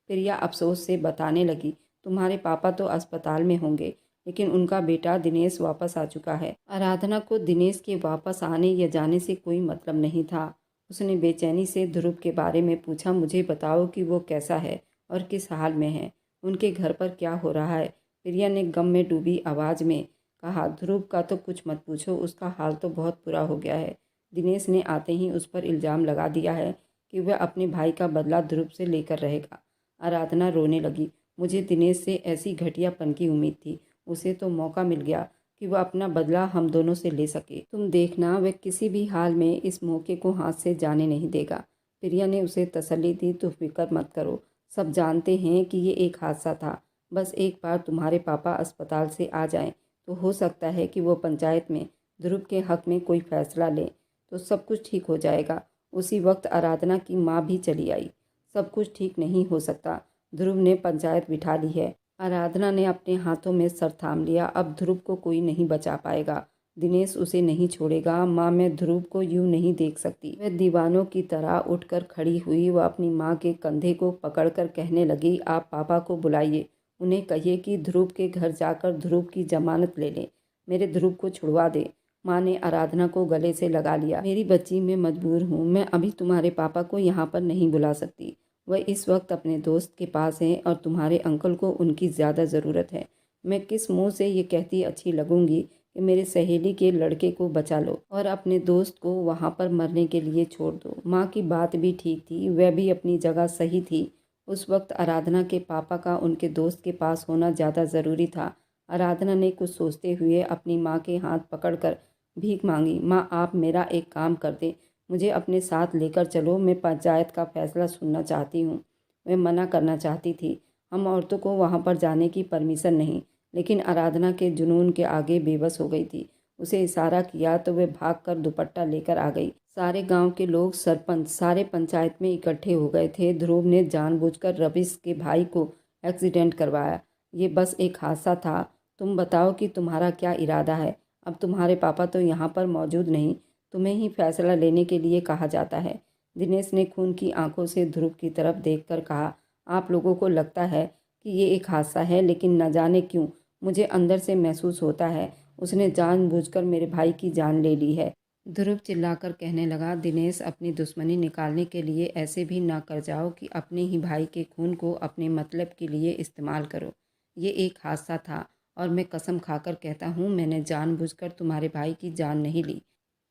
प्रिया अफसोस से बताने लगी, तुम्हारे पापा तो अस्पताल में होंगे, लेकिन उनका बेटा दिनेश वापस आ चुका है। आराधना को दिनेश के वापस आने या जाने से कोई मतलब नहीं था। उसने बेचैनी से ध्रुव के बारे में पूछा, मुझे बताओ कि वो कैसा है और किस हाल में है, उनके घर पर क्या हो रहा है? प्रिया ने गम में डूबी आवाज़ में कहा, ध्रुव का तो कुछ मत पूछो, उसका हाल तो बहुत बुरा हो गया है। दिनेश ने आते ही उस पर इल्ज़ाम लगा दिया है कि वह अपने भाई का बदला ध्रुव से लेकर रहेगा। आराधना रोने लगी, मुझे दिनेश से ऐसी घटियापन की उम्मीद थी। उसे तो मौका मिल गया कि वह अपना बदला हम दोनों से ले सके। तुम देखना, वह किसी भी हाल में इस मौके को हाथ से जाने नहीं देगा। प्रिया ने उसे तसल्ली दी, तो फिक्र मत करो, सब जानते हैं कि ये एक हादसा था। बस एक बार तुम्हारे पापा अस्पताल से आ जाएं तो हो सकता है कि वो पंचायत में ध्रुव के हक में कोई फैसला लें, तो सब कुछ ठीक हो जाएगा। उसी वक्त आराधना की माँ भी चली आई। सब कुछ ठीक नहीं हो सकता, ध्रुव ने पंचायत बिठा ली है। आराधना ने अपने हाथों में सर थाम लिया। अब ध्रुव को कोई नहीं बचा पाएगा। दिनेश उसे नहीं छोड़ेगा। माँ, मैं ध्रुव को यूं नहीं देख सकती। वह दीवानों की तरह उठकर खड़ी हुई। वह अपनी माँ के कंधे को पकड़कर कहने लगी, आप पापा को बुलाइए, उन्हें कहिए कि ध्रुव के घर जाकर ध्रुव की जमानत ले लें, मेरे ध्रुव को छुड़वा दे। माँ ने आराधना को गले से लगा लिया। मेरी बच्ची, मैं मजबूर हूँ, मैं अभी तुम्हारे पापा को यहाँ पर नहीं बुला सकती। वह इस वक्त अपने दोस्त के पास हैं और तुम्हारे अंकल को उनकी ज़्यादा ज़रूरत है। मैं किस मुंह से ये कहती अच्छी लगूंगी कि मेरे सहेली के लड़के को बचा लो और अपने दोस्त को वहाँ पर मरने के लिए छोड़ दो। माँ की बात भी ठीक थी, वह भी अपनी जगह सही थी। उस वक्त आराधना के पापा का उनके दोस्त के पास होना ज़्यादा ज़रूरी था। आराधना ने कुछ सोचते हुए अपनी माँ के हाथ पकड़कर भीख मांगी, माँ, आप मेरा एक काम कर दें, मुझे अपने साथ लेकर चलो, मैं पंचायत का फैसला सुनना चाहती हूँ। वह मना करना चाहती थी, हम औरतों को वहाँ पर जाने की परमिशन नहीं, लेकिन आराधना के जुनून के आगे बेबस हो गई थी। उसे इशारा किया तो वह भागकर दुपट्टा लेकर आ गई। सारे गांव के लोग, सरपंच, सारे पंचायत में इकट्ठे हो गए थे। ध्रुव ने जानबूझकर रवीश के भाई को एक्सीडेंट करवाया। ये बस एक हादसा था। तुम बताओ कि तुम्हारा क्या इरादा है? अब तुम्हारे पापा तो यहाँ पर मौजूद नहीं, तुम्हें ही फैसला लेने के लिए कहा जाता है। दिनेश ने खून की आंखों से ध्रुव की तरफ देखकर कहा, आप लोगों को लगता है कि ये एक हादसा है, लेकिन न जाने क्यों मुझे अंदर से महसूस होता है उसने जानबूझकर मेरे भाई की जान ले ली है। ध्रुव चिल्लाकर कहने लगा, दिनेश, अपनी दुश्मनी निकालने के लिए ऐसे भी ना कर जाओ कि अपने ही भाई के खून को अपने मतलब के लिए इस्तेमाल करो। ये एक हादसा था और मैं कसम खाकर कहता हूँ, मैंने जानबूझकर तुम्हारे भाई की जान नहीं ली।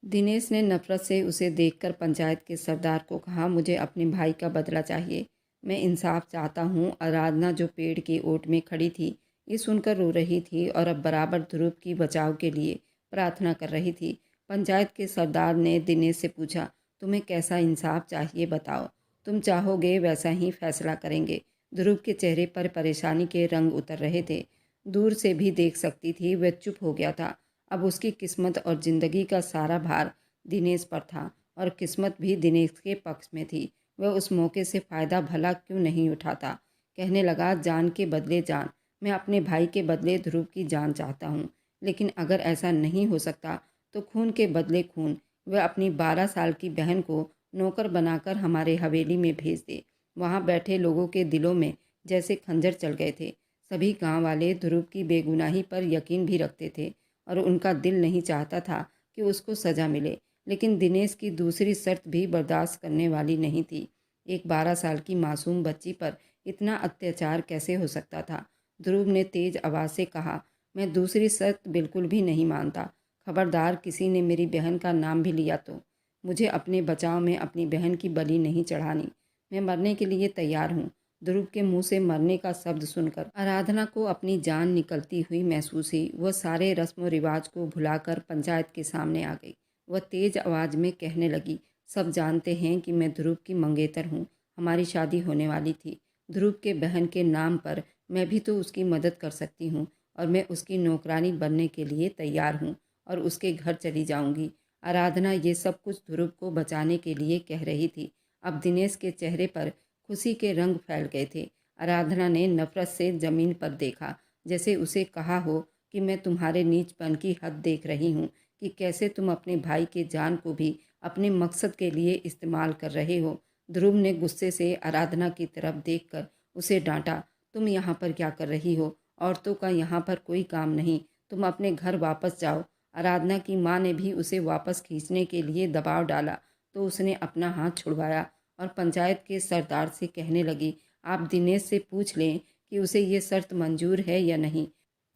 दिनेश ने नफरत से उसे देखकर पंचायत के सरदार को कहा, मुझे अपने भाई का बदला चाहिए। मैं इंसाफ चाहता हूँ। आराधना जो पेड़ की ओट में खड़ी थी, ये सुनकर रो रही थी और अब बराबर ध्रुव की बचाव के लिए प्रार्थना कर रही थी। पंचायत के सरदार ने दिनेश से पूछा, तुम्हें कैसा इंसाफ चाहिए, बताओ। तुम चाहोगे वैसा ही फैसला करेंगे। ध्रुव के चेहरे पर परेशानी के रंग उतर रहे थे। दूर से भी देख सकती थी, वह चुप हो गया था। अब उसकी किस्मत और ज़िंदगी का सारा भार दिनेश पर था और किस्मत भी दिनेश के पक्ष में थी। वह उस मौके से फ़ायदा भला क्यों नहीं उठाता। कहने लगा, जान के बदले जान। मैं अपने भाई के बदले ध्रुव की जान चाहता हूँ, लेकिन अगर ऐसा नहीं हो सकता तो खून के बदले खून। वह अपनी 12 साल की बहन को नौकर बनाकर हमारे हवेली में भेज दे। वहाँ बैठे लोगों के दिलों में जैसे खंजर चल गए थे। सभी गांव वाले ध्रुव की बेगुनाही पर यकीन भी रखते थे और उनका दिल नहीं चाहता था कि उसको सज़ा मिले, लेकिन दिनेश की दूसरी शर्त भी बर्दाश्त करने वाली नहीं थी। एक 12 साल की मासूम बच्ची पर इतना अत्याचार कैसे हो सकता था। ध्रुव ने तेज आवाज़ से कहा, मैं दूसरी शर्त बिल्कुल भी नहीं मानता। खबरदार, किसी ने मेरी बहन का नाम भी लिया तो मुझे अपने बचाव में अपनी बहन की बलि नहीं चढ़ानी। मैं मरने के लिए तैयार हूँ। ध्रुव के मुंह से मरने का शब्द सुनकर आराधना को अपनी जान निकलती हुई महसूस हुई। वह सारे रस्म रिवाज को भुलाकर पंचायत के सामने आ गई। वह तेज आवाज़ में कहने लगी, सब जानते हैं कि मैं ध्रुव की मंगेतर हूँ। हमारी शादी होने वाली थी। ध्रुव के बहन के नाम पर मैं भी तो उसकी मदद कर सकती हूँ और मैं उसकी नौकरानी बनने के लिए तैयार हूँ और उसके घर चली जाऊँगी। आराधना ये सब कुछ ध्रुव को बचाने के लिए कह रही थी। अब दिनेश के चेहरे पर खुशी के रंग फैल गए थे। आराधना ने नफरत से जमीन पर देखा, जैसे उसे कहा हो कि मैं तुम्हारे नीचपन की हद देख रही हूँ कि कैसे तुम अपने भाई के जान को भी अपने मकसद के लिए इस्तेमाल कर रहे हो। ध्रुव ने गुस्से से आराधना की तरफ देखकर उसे डांटा, तुम यहाँ पर क्या कर रही हो? औरतों का यहाँ पर कोई काम नहीं। तुम अपने घर वापस जाओ। आराधना की माँ ने भी उसे वापस खींचने के लिए दबाव डाला तो उसने अपना हाथ छुड़वाया और पंचायत के सरदार से कहने लगी, आप दिनेश से पूछ लें कि उसे ये शर्त मंजूर है या नहीं।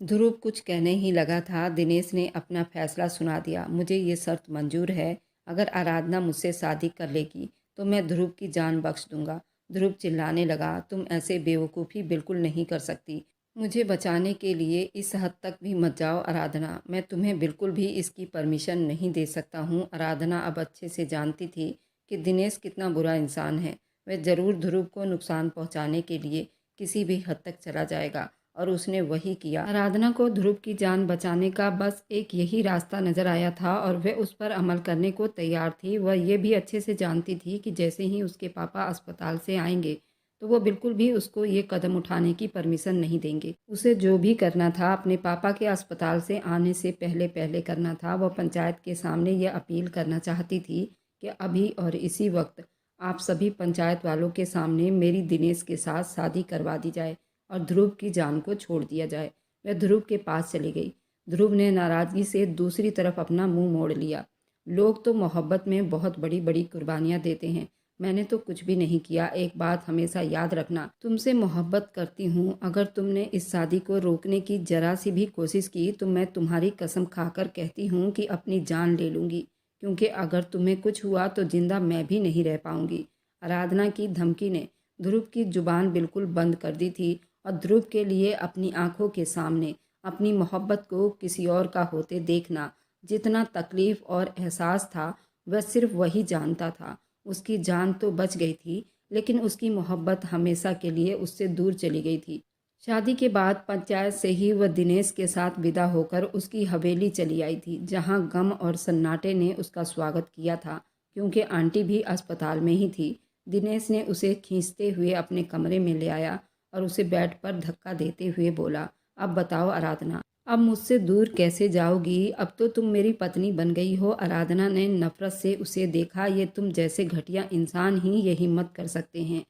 ध्रुव कुछ कहने ही लगा था, दिनेश ने अपना फैसला सुना दिया, मुझे ये शर्त मंजूर है। अगर आराधना मुझसे शादी कर लेगी तो मैं ध्रुव की जान बख्श दूंगा। ध्रुव चिल्लाने लगा, तुम ऐसे बेवकूफ़ी बिल्कुल नहीं कर सकती। मुझे बचाने के लिए इस हद तक भी मत जाओ आराधना। मैं तुम्हें बिल्कुल भी इसकी परमिशन नहीं दे सकता हूँ। आराधना अब अच्छे से जानती थी कि दिनेश कितना बुरा इंसान है। वह ज़रूर ध्रुव को नुकसान पहुँचाने के लिए किसी भी हद तक चला जाएगा और उसने वही किया। आराधना को ध्रुव की जान बचाने का बस एक यही रास्ता नज़र आया था और वह उस पर अमल करने को तैयार थी। वह ये भी अच्छे से जानती थी कि जैसे ही उसके पापा अस्पताल से आएंगे तो वो बिल्कुल भी उसको ये कदम उठाने की परमिशन नहीं देंगे। उसे जो भी करना था अपने पापा के अस्पताल से आने से पहले पहले करना था। वह पंचायत के सामने यह अपील करना चाहती थी कि अभी और इसी वक्त आप सभी पंचायत वालों के सामने मेरी दिनेश के साथ शादी करवा दी जाए और ध्रुव की जान को छोड़ दिया जाए। वह ध्रुव के पास चली गई। ध्रुव ने नाराज़गी से दूसरी तरफ अपना मुंह मोड़ लिया। लोग तो मोहब्बत में बहुत बड़ी बड़ी कुर्बानियाँ देते हैं, मैंने तो कुछ भी नहीं किया। एक बात हमेशा याद रखना, तुमसे मोहब्बत करती हूँ। अगर तुमने इस शादी को रोकने की जरा सी भी कोशिश की तो मैं तुम्हारी कसम खाकर कहती हूँ कि अपनी जान ले लूँगी, क्योंकि अगर तुम्हें कुछ हुआ तो जिंदा मैं भी नहीं रह पाऊँगी। आराधना की धमकी ने ध्रुव की जुबान बिल्कुल बंद कर दी थी और ध्रुव के लिए अपनी आंखों के सामने अपनी मोहब्बत को किसी और का होते देखना जितना तकलीफ और एहसास था, वह सिर्फ वही जानता था। उसकी जान तो बच गई थी, लेकिन उसकी मोहब्बत हमेशा के लिए उससे दूर चली गई थी। शादी के बाद पंचायत से ही वह दिनेश के साथ विदा होकर उसकी हवेली चली आई थी, जहां गम और सन्नाटे ने उसका स्वागत किया था, क्योंकि आंटी भी अस्पताल में ही थी। दिनेश ने उसे खींचते हुए अपने कमरे में ले आया और उसे बेड पर धक्का देते हुए बोला, अब बताओ आराधना, अब मुझसे दूर कैसे जाओगी? अब तो तुम मेरी पत्नी बन गई हो। आराधना ने नफरत से उसे देखा। ये तुम जैसे घटिया इंसान ही ये हिम्मत कर सकते हैं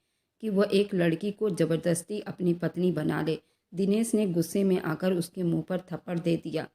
कि वह एक लड़की को ज़बरदस्ती अपनी पत्नी बना ले। दिनेश ने गुस्से में आकर उसके मुंह पर थप्पड़ दे दिया।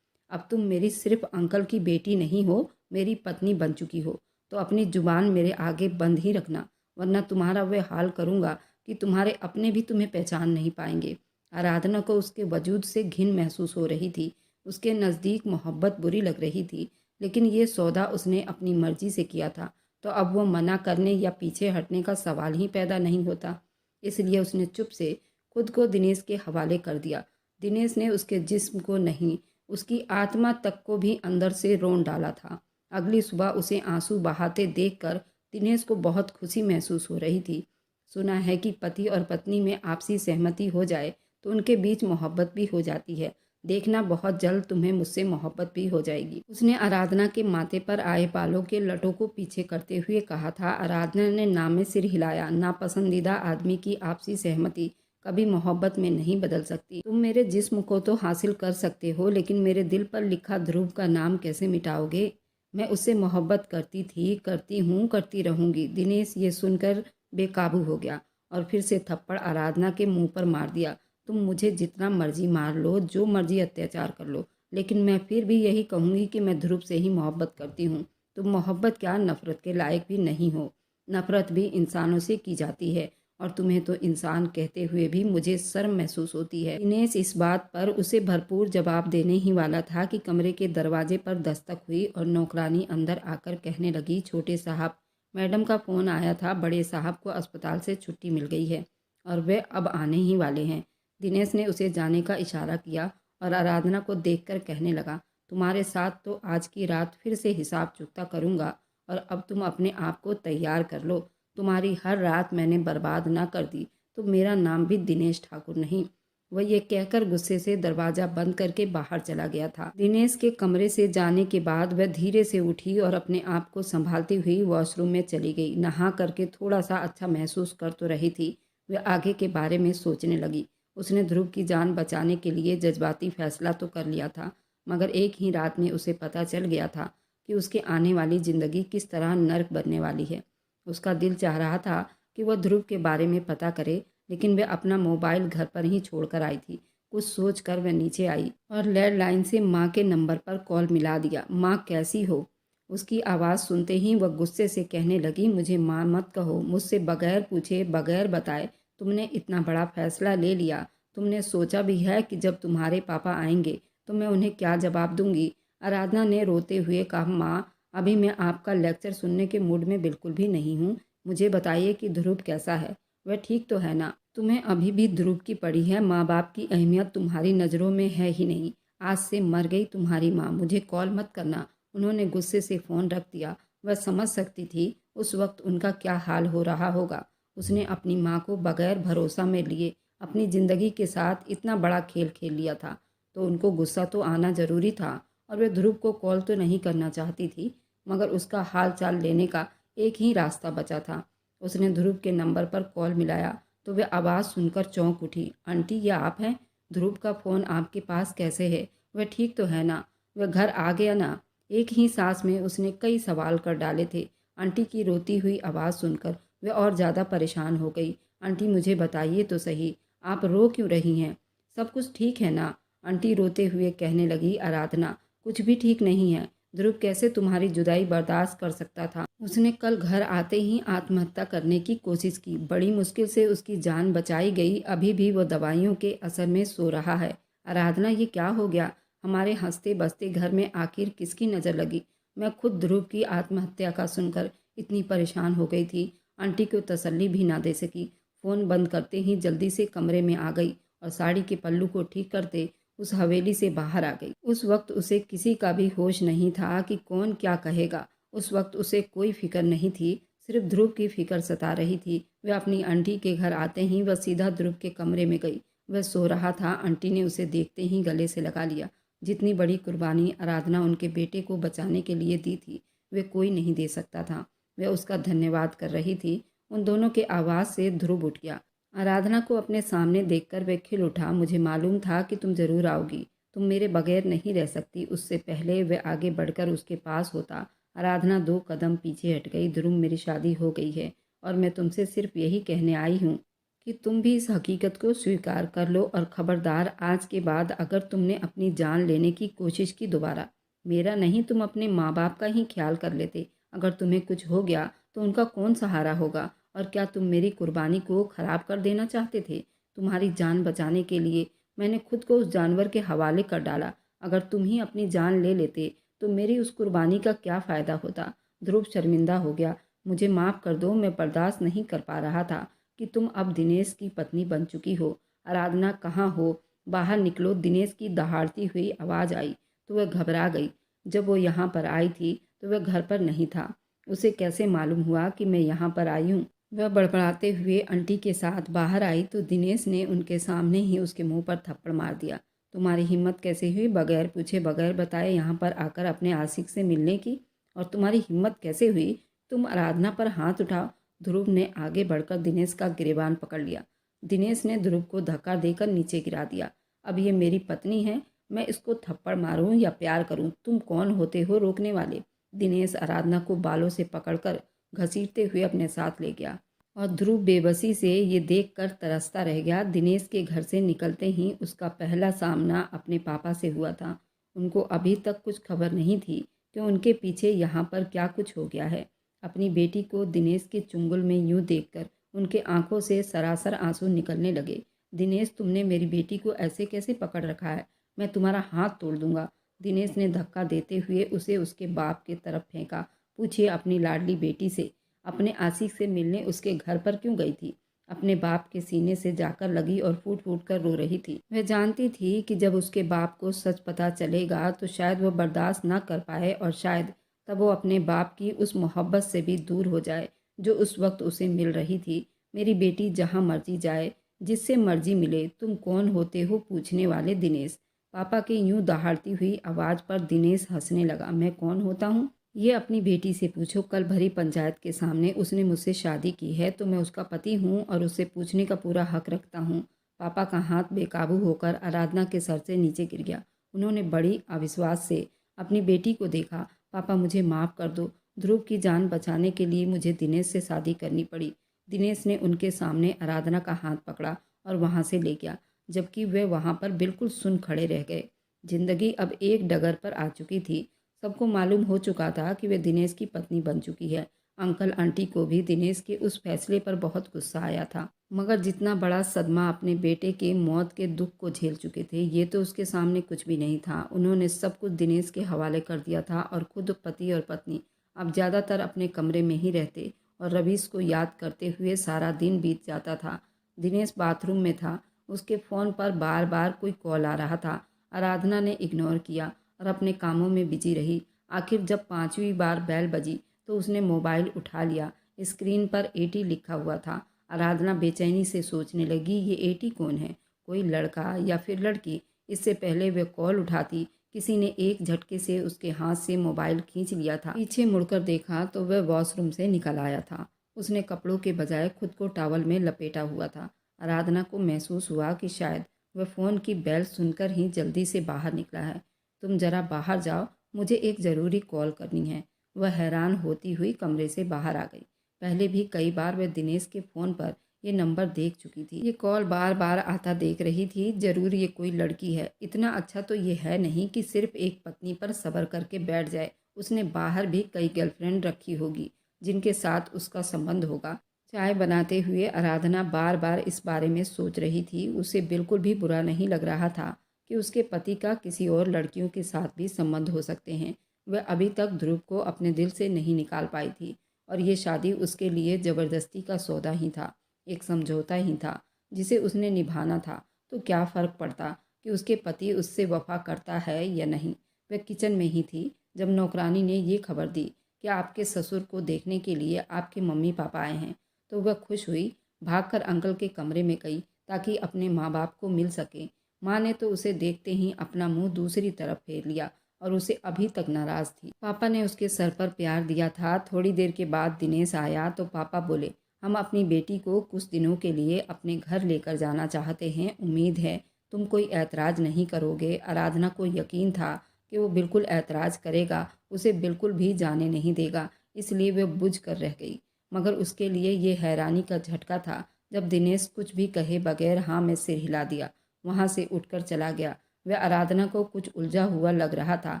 अब तुम मेरी सिर्फ अंकल की बेटी नहीं हो, मेरी पत्नी बन चुकी हो, तो अपनी जुबान मेरे आगे बंद ही रखना, वरना तुम्हारा वह हाल करूँगा कि तुम्हारे अपने भी तुम्हें पहचान नहीं पाएंगे। आराधना को उसके वजूद से घिन महसूस हो रही थी। उसके नज़दीक मोहब्बत बुरी लग रही थी, लेकिन ये सौदा उसने अपनी मर्जी से किया था, तो अब वो मना करने या पीछे हटने का सवाल ही पैदा नहीं होता। इसलिए उसने चुप से खुद को दिनेश के हवाले कर दिया। दिनेश ने उसके जिस्म को नहीं, उसकी आत्मा तक को भी अंदर से रोन डाला था। अगली सुबह उसे आंसू बहाते देखकर दिनेश को बहुत खुशी महसूस हो रही थी। सुना है कि पति और पत्नी में आपसी सहमति हो जाए तो उनके बीच मोहब्बत भी हो जाती है। देखना, बहुत जल्द तुम्हें मुझसे मोहब्बत भी हो जाएगी। उसने आराधना के माथे पर आए बालों के लटों को पीछे करते हुए कहा था। आराधना ने ना में सिर हिलाया। नापसंदीदा आदमी की आपसी सहमति कभी मोहब्बत में नहीं बदल सकती। तुम मेरे जिस्म को तो हासिल कर सकते हो, लेकिन मेरे दिल पर लिखा ध्रुव का नाम कैसे मिटाओगे? मैं उससे मोहब्बत करती थी, करती हूँ, करती रहूंगी। दिनेश ये सुनकर बेकाबू हो गया और फिर से थप्पड़ आराधना के मुंह पर मार दिया। तुम मुझे जितना मर्जी मार लो, जो मर्जी अत्याचार कर लो, लेकिन मैं फिर भी यही कहूँगी कि मैं ध्रुव से ही मोहब्बत करती हूँ। तुम मोहब्बत क्या, नफ़रत के लायक भी नहीं हो। नफ़रत भी इंसानों से की जाती है, और तुम्हें तो इंसान कहते हुए भी मुझे शर्म महसूस होती है। दिनेश इस बात पर उसे भरपूर जवाब देने ही वाला था कि कमरे के दरवाजे पर दस्तक हुई और नौकरानी अंदर आकर कहने लगी, छोटे साहब, मैडम का फ़ोन आया था। बड़े साहब को अस्पताल से छुट्टी मिल गई है और वे अब आने ही वाले हैं। दिनेश ने उसे जाने का इशारा किया और आराधना को देखकर कहने लगा, तुम्हारे साथ तो आज की रात फिर से हिसाब चुकता करूँगा, और अब तुम अपने आप को तैयार कर लो। तुम्हारी हर रात मैंने बर्बाद ना कर दी तो मेरा नाम भी दिनेश ठाकुर नहीं। वह ये कहकर गुस्से से दरवाज़ा बंद करके बाहर चला गया था। दिनेश के कमरे से जाने के बाद वह धीरे से उठी और अपने आप को संभालती हुई वॉशरूम में चली गई। नहा करके थोड़ा सा अच्छा महसूस कर तो रही थी, वह आगे के बारे में सोचने लगी। उसने ध्रुव की जान बचाने के लिए जज्बाती फैसला तो कर लिया था, मगर एक ही रात में उसे पता चल गया था कि उसके आने वाली ज़िंदगी किस तरह नर्क बनने वाली है। उसका दिल चाह रहा था कि वह ध्रुव के बारे में पता करे, लेकिन वह अपना मोबाइल घर पर ही छोड़कर आई थी। कुछ सोचकर वह नीचे आई और लैंडलाइन से माँ के नंबर पर कॉल मिला दिया। माँ, कैसी हो? उसकी आवाज़ सुनते ही वह गुस्से से कहने लगी, मुझे माँ मत कहो। मुझसे बगैर पूछे, बगैर बताए तुमने इतना बड़ा फैसला ले लिया। तुमने सोचा भी है कि जब तुम्हारे पापा आएंगे तो मैं उन्हें क्या जवाब दूंगी? आराधना ने रोते हुए कहा, माँ, अभी मैं आपका लेक्चर सुनने के मूड में बिल्कुल भी नहीं हूँ। मुझे बताइए कि ध्रुव कैसा है? वह ठीक तो है ना? तुम्हें अभी भी ध्रुव की पड़ी है। माँ बाप की अहमियत तुम्हारी नज़रों में है ही नहीं। आज से मर गई तुम्हारी माँ। मुझे कॉल मत करना। उन्होंने गुस्से से फ़ोन रख दिया। वह समझ सकती थी उस वक्त उनका क्या हाल हो रहा होगा। उसने अपनी माँ को बगैर भरोसा में लिए अपनी ज़िंदगी के साथ इतना बड़ा खेल खेल लिया था, तो उनको गुस्सा तो आना ज़रूरी था। और वह ध्रुव को कॉल तो नहीं करना चाहती थी, मगर उसका हाल चाल लेने का एक ही रास्ता बचा था। उसने ध्रुव के नंबर पर कॉल मिलाया तो वह आवाज़ सुनकर चौंक उठी। आंटी, ये आप हैं? ध्रुव का फ़ोन आपके पास कैसे है? वह ठीक तो है ना? वह घर आ गया ना? एक ही सांस में उसने कई सवाल कर डाले थे। आंटी की रोती हुई आवाज़ सुनकर वह और ज़्यादा परेशान हो गई। आंटी, मुझे बताइए तो सही, आप रो क्यों रही हैं? सब कुछ ठीक है ना? आंटी रोते हुए कहने लगी, आराधना, कुछ भी ठीक नहीं है। ध्रुव कैसे तुम्हारी जुदाई बर्दाश्त कर सकता था? उसने कल घर आते ही आत्महत्या करने की कोशिश की। बड़ी मुश्किल से उसकी जान बचाई गई। अभी भी वो दवाइयों के असर में सो रहा है। आराधना, ये क्या हो गया? हमारे हंसते बसते घर में आखिर किसकी नज़र लगी? मैं खुद ध्रुव की आत्महत्या का सुनकर इतनी परेशान हो गई थी, आंटी को तसल्ली भी ना दे सकी। फ़ोन बंद करते ही जल्दी से कमरे में आ गई और साड़ी के पल्लू को ठीक करते उस हवेली से बाहर आ गई। उस वक्त उसे किसी का भी होश नहीं था कि कौन क्या कहेगा। उस वक्त उसे कोई फिक्र नहीं थी, सिर्फ ध्रुव की फिक्र सता रही थी। वह अपनी आंटी के घर आते ही वह सीधा ध्रुव के कमरे में गई। वह सो रहा था। आंटी ने उसे देखते ही गले से लगा लिया। जितनी बड़ी कुर्बानी आराधना उनके बेटे को बचाने के लिए दी थी, वह कोई नहीं दे सकता था। वह उसका धन्यवाद कर रही थी। उन दोनों के आवाज़ से ध्रुव उठ गया। आराधना को अपने सामने देखकर वह खिल उठा। मुझे मालूम था कि तुम ज़रूर आओगी। तुम मेरे बगैर नहीं रह सकती। उससे पहले वह आगे बढ़कर उसके पास होता। आराधना 2 कदम पीछे हट गई। ध्रुव, मेरी शादी हो गई है और मैं तुमसे सिर्फ यही कहने आई हूँ कि तुम भी इस हकीकत को स्वीकार कर लो और ख़बरदार, आज के बाद अगर तुमने अपनी जान लेने की कोशिश की दोबारा, मेरा नहीं तुम अपने माँ बाप का ही ख्याल कर लेते। अगर तुम्हें कुछ हो गया तो उनका कौन सहारा होगा? और क्या तुम मेरी कुर्बानी को ख़राब कर देना चाहते थे? तुम्हारी जान बचाने के लिए मैंने खुद को उस जानवर के हवाले कर डाला। अगर तुम ही अपनी जान ले लेते तो मेरी उस कुर्बानी का क्या फ़ायदा होता? ध्रुव शर्मिंदा हो गया। मुझे माफ़ कर दो, मैं बर्दाश्त नहीं कर पा रहा था कि तुम अब दिनेश की पत्नी बन चुकी हो। आराधना, कहाँ हो? बाहर निकलो। दिनेश की दहाड़ती हुई आवाज़ आई तो वह घबरा गई। जब वो यहाँ पर आई थी तो वह घर पर नहीं था। उसे कैसे मालूम हुआ कि मैं यहाँ पर आई हूँ? वह बड़बड़ाते हुए आंटी के साथ बाहर आई तो दिनेश ने उनके सामने ही उसके मुंह पर थप्पड़ मार दिया। तुम्हारी हिम्मत कैसे हुई बगैर पूछे बगैर बताए यहाँ पर आकर अपने आशिक से मिलने की? और तुम्हारी हिम्मत कैसे हुई तुम आराधना पर हाथ उठाओ? ध्रुव ने आगे बढ़कर दिनेश का गिरेबान पकड़ लिया। दिनेश ने ध्रुव को धक्का देकर नीचे गिरा दिया। अब ये मेरी पत्नी है, मैं इसको थप्पड़ मारूं या प्यार करूं? तुम कौन होते हो रोकने वाले? दिनेश आराधना को बालों से पकड़कर घसीटते हुए अपने साथ ले गया और ध्रुव बेबसी से ये देखकर तरसता रह गया। दिनेश के घर से निकलते ही उसका पहला सामना अपने पापा से हुआ था। उनको अभी तक कुछ खबर नहीं थी कि उनके पीछे यहाँ पर क्या कुछ हो गया है। अपनी बेटी को दिनेश के चुंगल में यूं देखकर उनके आंखों से सरासर आंसू निकलने लगे। दिनेश, तुमने मेरी बेटी को ऐसे कैसे पकड़ रखा है? मैं तुम्हारा हाथ तोड़ दूंगा। दिनेश ने धक्का देते हुए उसे उसके बाप की तरफ फेंका। पूछिए अपनी लाडली बेटी से, अपने आशिक से मिलने उसके घर पर क्यों गई थी? अपने बाप के सीने से जाकर लगी और फूट फूट कर रो रही थी। वह जानती थी कि जब उसके बाप को सच पता चलेगा तो शायद वह बर्दाश्त न कर पाए और शायद तब वो अपने बाप की उस मोहब्बत से भी दूर हो जाए जो उस वक्त उसे मिल रही थी। मेरी बेटी जहाँ मर्जी जाए, जिससे मर्जी मिले। तुम कौन होते हो पूछने वाले? दिनेश। पापा की यूं दहाड़ती हुई आवाज़ पर दिनेश हंसने लगा। मैं कौन होता हूँ? ये अपनी बेटी से पूछो। कल भरी पंचायत के सामने उसने मुझसे शादी की है तो मैं उसका पति हूँ और उससे पूछने का पूरा हक रखता हूँ। पापा का हाथ बेकाबू होकर आराधना के सर से नीचे गिर गया। उन्होंने बड़ी अविश्वास से अपनी बेटी को देखा। पापा, मुझे माफ़ कर दो। ध्रुव की जान बचाने के लिए मुझे दिनेश से शादी करनी पड़ी। दिनेश ने उनके सामने आराधना का हाथ पकड़ा और वहाँ से ले गया, जबकि वे वहाँ पर बिल्कुल सुन खड़े रह गए। जिंदगी अब एक डगर पर आ चुकी थी। सबको मालूम हो चुका था कि वे दिनेश की पत्नी बन चुकी है। अंकल आंटी को भी दिनेश के उस फैसले पर बहुत गुस्सा आया था, मगर जितना बड़ा सदमा अपने बेटे के मौत के दुख को झेल चुके थे, ये तो उसके सामने कुछ भी नहीं था। उन्होंने सब कुछ दिनेश के हवाले कर दिया था और खुद पति और पत्नी अब ज़्यादातर अपने कमरे में ही रहते और रवीश को याद करते हुए सारा दिन बीत जाता था। दिनेश बाथरूम में था। उसके फ़ोन पर बार बार कोई कॉल आ रहा था। आराधना ने इग्नोर किया और अपने कामों में बिजी रही। आखिर जब 5वीं बार बेल बजी तो उसने मोबाइल उठा लिया। स्क्रीन पर 80 लिखा हुआ था। आराधना बेचैनी से सोचने लगी, ये 80 कौन है? कोई लड़का या फिर लड़की? इससे पहले वे कॉल उठाती, किसी ने एक झटके से उसके हाथ से मोबाइल खींच लिया था। पीछे मुड़कर देखा तो वह वॉशरूम से निकल आया था। उसने कपड़ों के बजाय खुद को टॉवल में लपेटा हुआ था। आराधना को महसूस हुआ कि शायद वह फ़ोन की बेल सुनकर ही जल्दी से बाहर निकला है। तुम ज़रा बाहर जाओ, मुझे एक ज़रूरी कॉल करनी है। वह हैरान होती हुई कमरे से बाहर आ गई। पहले भी कई बार वह दिनेश के फ़ोन पर ये नंबर देख चुकी थी। ये कॉल बार बार आता देख रही थी। ज़रूर ये कोई लड़की है। इतना अच्छा तो ये है नहीं कि सिर्फ एक पत्नी पर सब्र करके बैठ जाए। उसने बाहर भी कई गर्लफ्रेंड रखी होगी जिनके साथ उसका संबंध होगा। चाय बनाते हुए आराधना बार बार इस बारे में सोच रही थी। उसे बिल्कुल भी बुरा नहीं लग रहा था कि उसके पति का किसी और लड़कियों के साथ भी संबंध हो सकते हैं। वह अभी तक ध्रुव को अपने दिल से नहीं निकाल पाई थी और ये शादी उसके लिए ज़बरदस्ती का सौदा ही था, एक समझौता ही था जिसे उसने निभाना था। तो क्या फ़र्क पड़ता कि उसके पति उससे वफा करता है या नहीं। वह किचन में ही थी जब नौकरानी ने ये खबर दी कि आपके ससुर को देखने के लिए आपके मम्मी पापा आए हैं। तो वह खुश हुई, भागकर अंकल के कमरे में गई ताकि अपने माँ बाप को मिल सके। माँ ने तो उसे देखते ही अपना मुंह दूसरी तरफ फेर लिया और उसे अभी तक नाराज़ थी। पापा ने उसके सर पर प्यार दिया था। थोड़ी देर के बाद दिनेश आया तो पापा बोले, हम अपनी बेटी को कुछ दिनों के लिए अपने घर लेकर जाना चाहते हैं। उम्मीद है तुम कोई ऐतराज़ नहीं करोगे। आराधना को यकीन था कि वो बिल्कुल ऐतराज़ करेगा, उसे बिल्कुल भी जाने नहीं देगा, इसलिए वह बुझ कर रह गई। मगर उसके लिए ये हैरानी का झटका था जब दिनेश कुछ भी कहे बगैर हाँ में सिर हिला दिया, वहाँ से उठकर चला गया। वह आराधना को कुछ उलझा हुआ लग रहा था,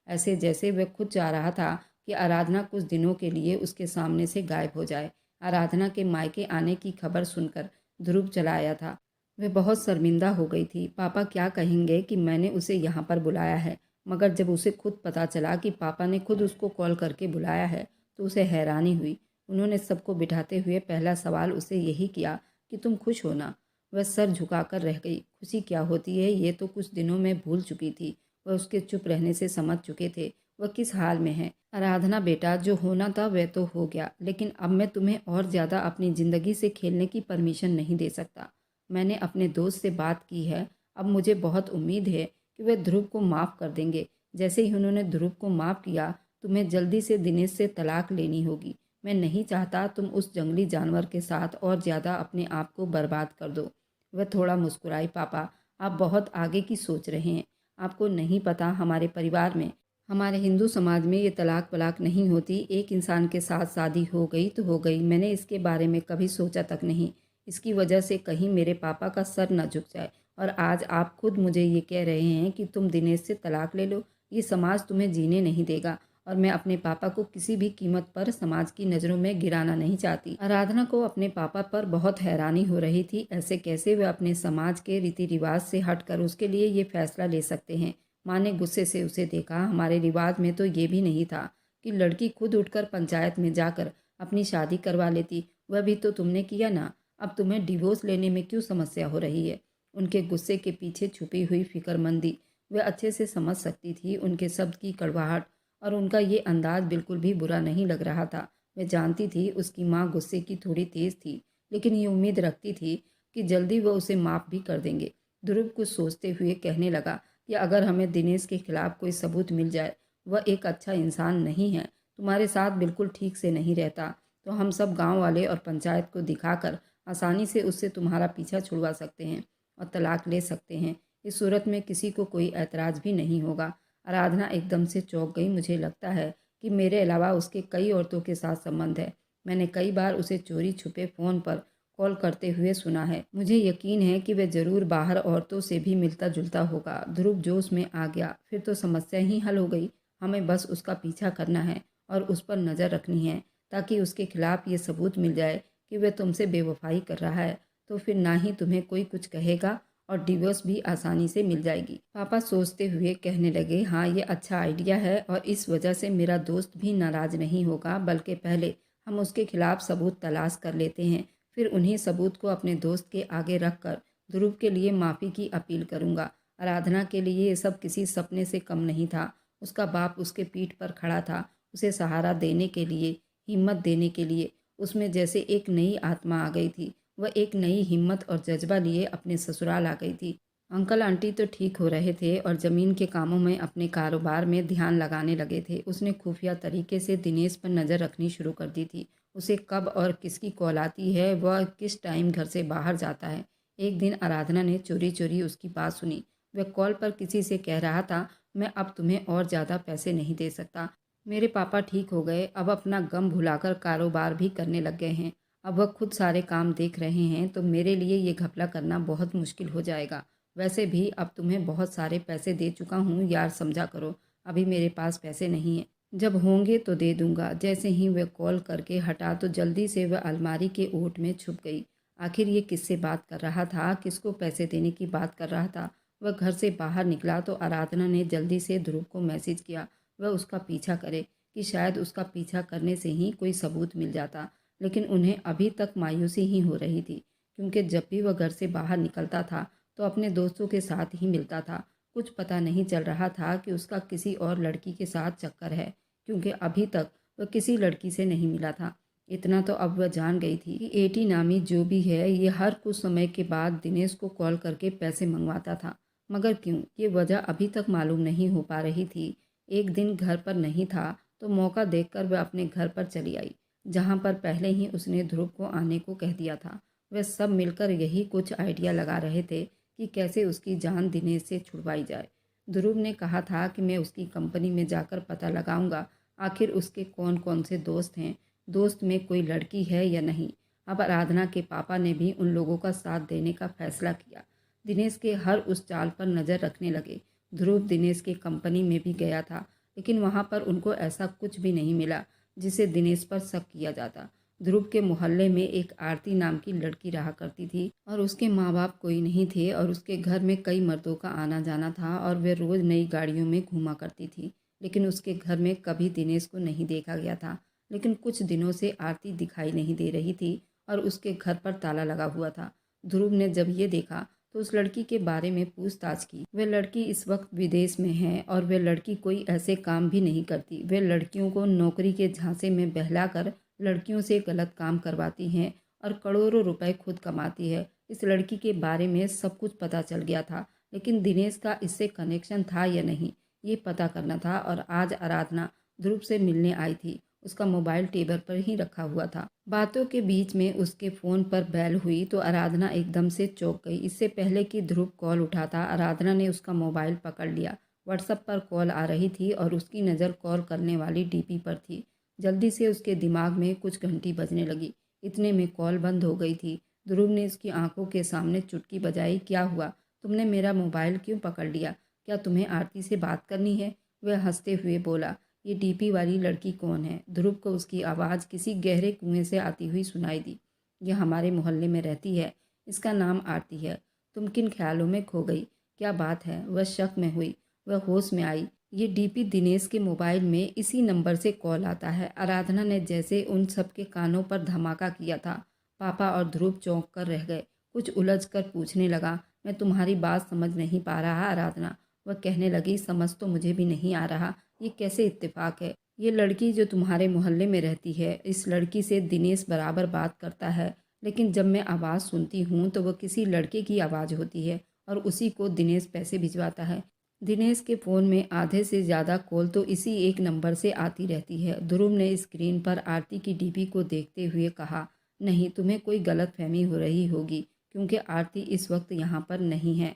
ऐसे जैसे वह खुद चाह रहा था कि आराधना कुछ दिनों के लिए उसके सामने से गायब हो जाए। आराधना के मायके आने की खबर सुनकर ध्रुव चला आया था। वह बहुत शर्मिंदा हो गई थी। पापा क्या कहेंगे कि मैंने उसे यहाँ पर बुलाया है। मगर जब उसे खुद पता चला कि पापा ने खुद उसको कॉल करके बुलाया है तो उसे हैरानी हुई। उन्होंने सबको बिठाते हुए पहला सवाल उसे यही किया कि तुम खुश हो ना। वह सर झुकाकर रह गई। खुशी क्या होती है ये तो कुछ दिनों में भूल चुकी थी। वह उसके चुप रहने से समझ चुके थे वह किस हाल में है। आराधना बेटा, जो होना था वह तो हो गया, लेकिन अब मैं तुम्हें और ज़्यादा अपनी ज़िंदगी से खेलने की परमिशन नहीं दे सकता। मैंने अपने दोस्त से बात की है। अब मुझे बहुत उम्मीद है कि वे ध्रुव को माफ़ कर देंगे। जैसे ही उन्होंने ध्रुव को माफ़ किया, तुम्हें जल्दी से दिनेश से तलाक लेनी होगी। मैं नहीं चाहता तुम उस जंगली जानवर के साथ और ज़्यादा अपने आप को बर्बाद कर दो। वह थोड़ा मुस्कुराई। पापा, आप बहुत आगे की सोच रहे हैं। आपको नहीं पता, हमारे परिवार में, हमारे हिंदू समाज में ये तलाक वलाक नहीं होती। एक इंसान के साथ शादी हो गई तो हो गई। मैंने इसके बारे में कभी सोचा तक नहीं। इसकी वजह से कहीं मेरे पापा का सर न झुक जाए। और आज आप खुद मुझे ये कह रहे हैं कि तुम दिनेश से तलाक ले लो। ये समाज तुम्हें जीने नहीं देगा और मैं अपने पापा को किसी भी कीमत पर समाज की नज़रों में गिराना नहीं चाहती। आराधना को अपने पापा पर बहुत हैरानी हो रही थी। ऐसे कैसे वे अपने समाज के रीति रिवाज से हटकर उसके लिए ये फैसला ले सकते हैं। माँ ने गुस्से से उसे देखा। हमारे रिवाज में तो ये भी नहीं था कि लड़की खुद उठकर पंचायत में जाकर अपनी शादी करवा लेती। वह भी तो तुमने किया ना। अब तुम्हें डिवोर्स लेने में क्यों समस्या हो रही है। उनके गुस्से के पीछे छुपी हुई फिक्रमंदी वह अच्छे से समझ सकती थी। उनके शब्द की कड़वाहट और उनका ये अंदाज बिल्कुल भी बुरा नहीं लग रहा था। वह जानती थी उसकी माँ गुस्से की थोड़ी तेज थी, लेकिन ये उम्मीद रखती थी कि जल्दी वह उसे माफ़ भी कर देंगे। ध्रुव कुछ सोचते हुए कहने लगा कि अगर हमें दिनेश के खिलाफ कोई सबूत मिल जाए, वह एक अच्छा इंसान नहीं है, तुम्हारे साथ बिल्कुल ठीक से नहीं रहता, तो हम सब गांव वाले और पंचायत को दिखाकर आसानी से उससे तुम्हारा पीछा छुड़वा सकते हैं और तलाक ले सकते हैं। इस सूरत में किसी को कोई ऐतराज़ भी नहीं होगा। आराधना एकदम से चौंक गई। मुझे लगता है कि मेरे अलावा उसके कई औरतों के साथ संबंध है। मैंने कई बार उसे चोरी छुपे फ़ोन पर कॉल करते हुए सुना है। मुझे यकीन है कि वह ज़रूर बाहर औरतों से भी मिलता जुलता होगा। ध्रुव जोश में आ गया। फिर तो समस्या ही हल हो गई। हमें बस उसका पीछा करना है और उस पर नज़र रखनी है ताकि उसके खिलाफ ये सबूत मिल जाए कि वह तुमसे बेवफाई कर रहा है। तो फिर ना ही तुम्हें कोई कुछ कहेगा और डिवोर्स भी आसानी से मिल जाएगी। पापा सोचते हुए कहने लगे, हाँ ये अच्छा आइडिया है और इस वजह से मेरा दोस्त भी नाराज़ नहीं होगा, बल्कि पहले हम उसके खिलाफ सबूत तलाश कर लेते हैं, फिर उन्हीं सबूत को अपने दोस्त के आगे रख कर ध्रुव के लिए माफ़ी की अपील करूँगा। आराधना के लिए ये सब किसी सपने से कम नहीं था। उसका बाप उसके पीठ पर खड़ा था, उसे सहारा देने के लिए, हिम्मत देने के लिए। उसमें जैसे एक नई आत्मा आ गई थी। वह एक नई हिम्मत और जज्बा लिए अपने ससुराल आ गई थी। अंकल आंटी तो ठीक हो रहे थे और ज़मीन के कामों में अपने कारोबार में ध्यान लगाने लगे थे। उसने खुफिया तरीके से दिनेश पर नज़र रखनी शुरू कर दी थी। उसे कब और किसकी कॉल आती है, वह किस टाइम घर से बाहर जाता है। एक दिन आराधना ने चोरी चोरी उसकी बात सुनी। वह कॉल पर किसी से कह रहा था, मैं अब तुम्हें और ज़्यादा पैसे नहीं दे सकता। मेरे पापा ठीक हो गए, अब अपना गम भुलाकर कारोबार भी करने लग गए हैं। अब वह खुद सारे काम देख रहे हैं, तो मेरे लिए ये घपला करना बहुत मुश्किल हो जाएगा। वैसे भी अब तुम्हें बहुत सारे पैसे दे चुका हूँ यार, समझा करो। अभी मेरे पास पैसे नहीं हैं, जब होंगे तो दे दूंगा। जैसे ही वह कॉल करके हटा तो जल्दी से वह अलमारी के ओट में छुप गई। आखिर ये किससे बात कर रहा था, किसको पैसे देने की बात कर रहा था। वह घर से बाहर निकला तो आराधना ने जल्दी से ध्रुव को मैसेज किया वह उसका पीछा करे, कि शायद उसका पीछा करने से ही कोई सबूत मिल जाता। लेकिन उन्हें अभी तक मायूसी ही हो रही थी, क्योंकि जब भी वह घर से बाहर निकलता था तो अपने दोस्तों के साथ ही मिलता था। कुछ पता नहीं चल रहा था कि उसका किसी और लड़की के साथ चक्कर है, क्योंकि अभी तक वह किसी लड़की से नहीं मिला था। इतना तो अब वह जान गई थी कि एटी नामी जो भी है, ये हर कुछ समय के बाद दिनेश को कॉल करके पैसे मंगवाता था। मगर क्यों, ये वजह अभी तक मालूम नहीं हो पा रही थी। एक दिन घर पर नहीं था तो मौका देखकर वह अपने घर पर चली आई, जहाँ पर पहले ही उसने ध्रुव को आने को कह दिया था। वे सब मिलकर यही कुछ आइडिया लगा रहे थे कि कैसे उसकी जान दिनेश से छुड़वाई जाए। ध्रुव ने कहा था कि मैं उसकी कंपनी में जाकर पता लगाऊंगा आखिर उसके कौन कौन से दोस्त हैं, दोस्त में कोई लड़की है या नहीं। अब आराधना के पापा ने भी उन लोगों का साथ देने का फैसला किया। दिनेश के हर उस चाल पर नज़र रखने लगे। ध्रुव दिनेश के कंपनी में भी गया था, लेकिन वहाँ पर उनको ऐसा कुछ भी नहीं मिला जिसे दिनेश पर शक किया जाता। ध्रुव के मोहल्ले में एक आरती नाम की लड़की रहा करती थी और उसके माँ बाप कोई नहीं थे और उसके घर में कई मर्दों का आना जाना था और वे रोज़ नई गाड़ियों में घूमा करती थी। लेकिन उसके घर में कभी दिनेश को नहीं देखा गया था। लेकिन कुछ दिनों से आरती दिखाई नहीं दे रही थी और उसके घर पर ताला लगा हुआ था। ध्रुव ने जब ये देखा तो उस लड़की के बारे में पूछताछ की। वह लड़की इस वक्त विदेश में है और वह लड़की कोई ऐसे काम भी नहीं करती। वे लड़कियों को नौकरी के झांसे में बहलाकर लड़कियों से गलत काम करवाती हैं और करोड़ों रुपए खुद कमाती है। इस लड़की के बारे में सब कुछ पता चल गया था, लेकिन दिनेश का इससे कनेक्शन था या नहीं ये पता करना था। और आज आराधना ध्रुव से मिलने आई थी। उसका मोबाइल टेबल पर ही रखा हुआ था। बातों के बीच में उसके फ़ोन पर बेल हुई तो आराधना एकदम से चौंक गई। इससे पहले कि ध्रुव कॉल उठाता, आराधना ने उसका मोबाइल पकड़ लिया। व्हाट्सएप पर कॉल आ रही थी और उसकी नज़र कॉल करने वाली डीपी पर थी। जल्दी से उसके दिमाग में कुछ घंटी बजने लगी। इतने में कॉल बंद हो गई थी। ध्रुव ने उसकी आंखों के सामने चुटकी बजाई। क्या हुआ? तुमने मेरा मोबाइल क्यों पकड़ लिया? क्या तुम्हें आरती से बात करनी है? वह हंसते हुए बोला। ये डीपी वाली लड़की कौन है? ध्रुव को उसकी आवाज़ किसी गहरे कुएं से आती हुई सुनाई दी। यह हमारे मोहल्ले में रहती है। इसका नाम आरती है। तुम किन ख्यालों में खो गई? क्या बात है? वह शक में हुई। वह होश में आई। ये डीपी दिनेश के मोबाइल में इसी नंबर से कॉल आता है। आराधना ने जैसे उन सब के कानों पर धमाका किया था। पापा और ध्रुव चौंक कर रह गए। कुछ उलझ कर पूछने लगा, मैं तुम्हारी बात समझ नहीं पा रहा आराधना। वह कहने लगी, समझ तो मुझे भी नहीं आ रहा, ये कैसे इत्तेफाक है? ये लड़की जो तुम्हारे मोहल्ले में रहती है, इस लड़की से दिनेश बराबर बात करता है, लेकिन जब मैं आवाज़ सुनती हूँ तो वह किसी लड़के की आवाज़ होती है और उसी को दिनेश पैसे भिजवाता है। दिनेश के फ़ोन में आधे से ज़्यादा कॉल तो इसी एक नंबर से आती रहती है। ध्रुव ने स्क्रीन पर आरती की डीपी को देखते हुए कहा, नहीं, तुम्हें कोई गलतफहमी हो रही होगी, क्योंकि आरती इस वक्त यहाँ पर नहीं है।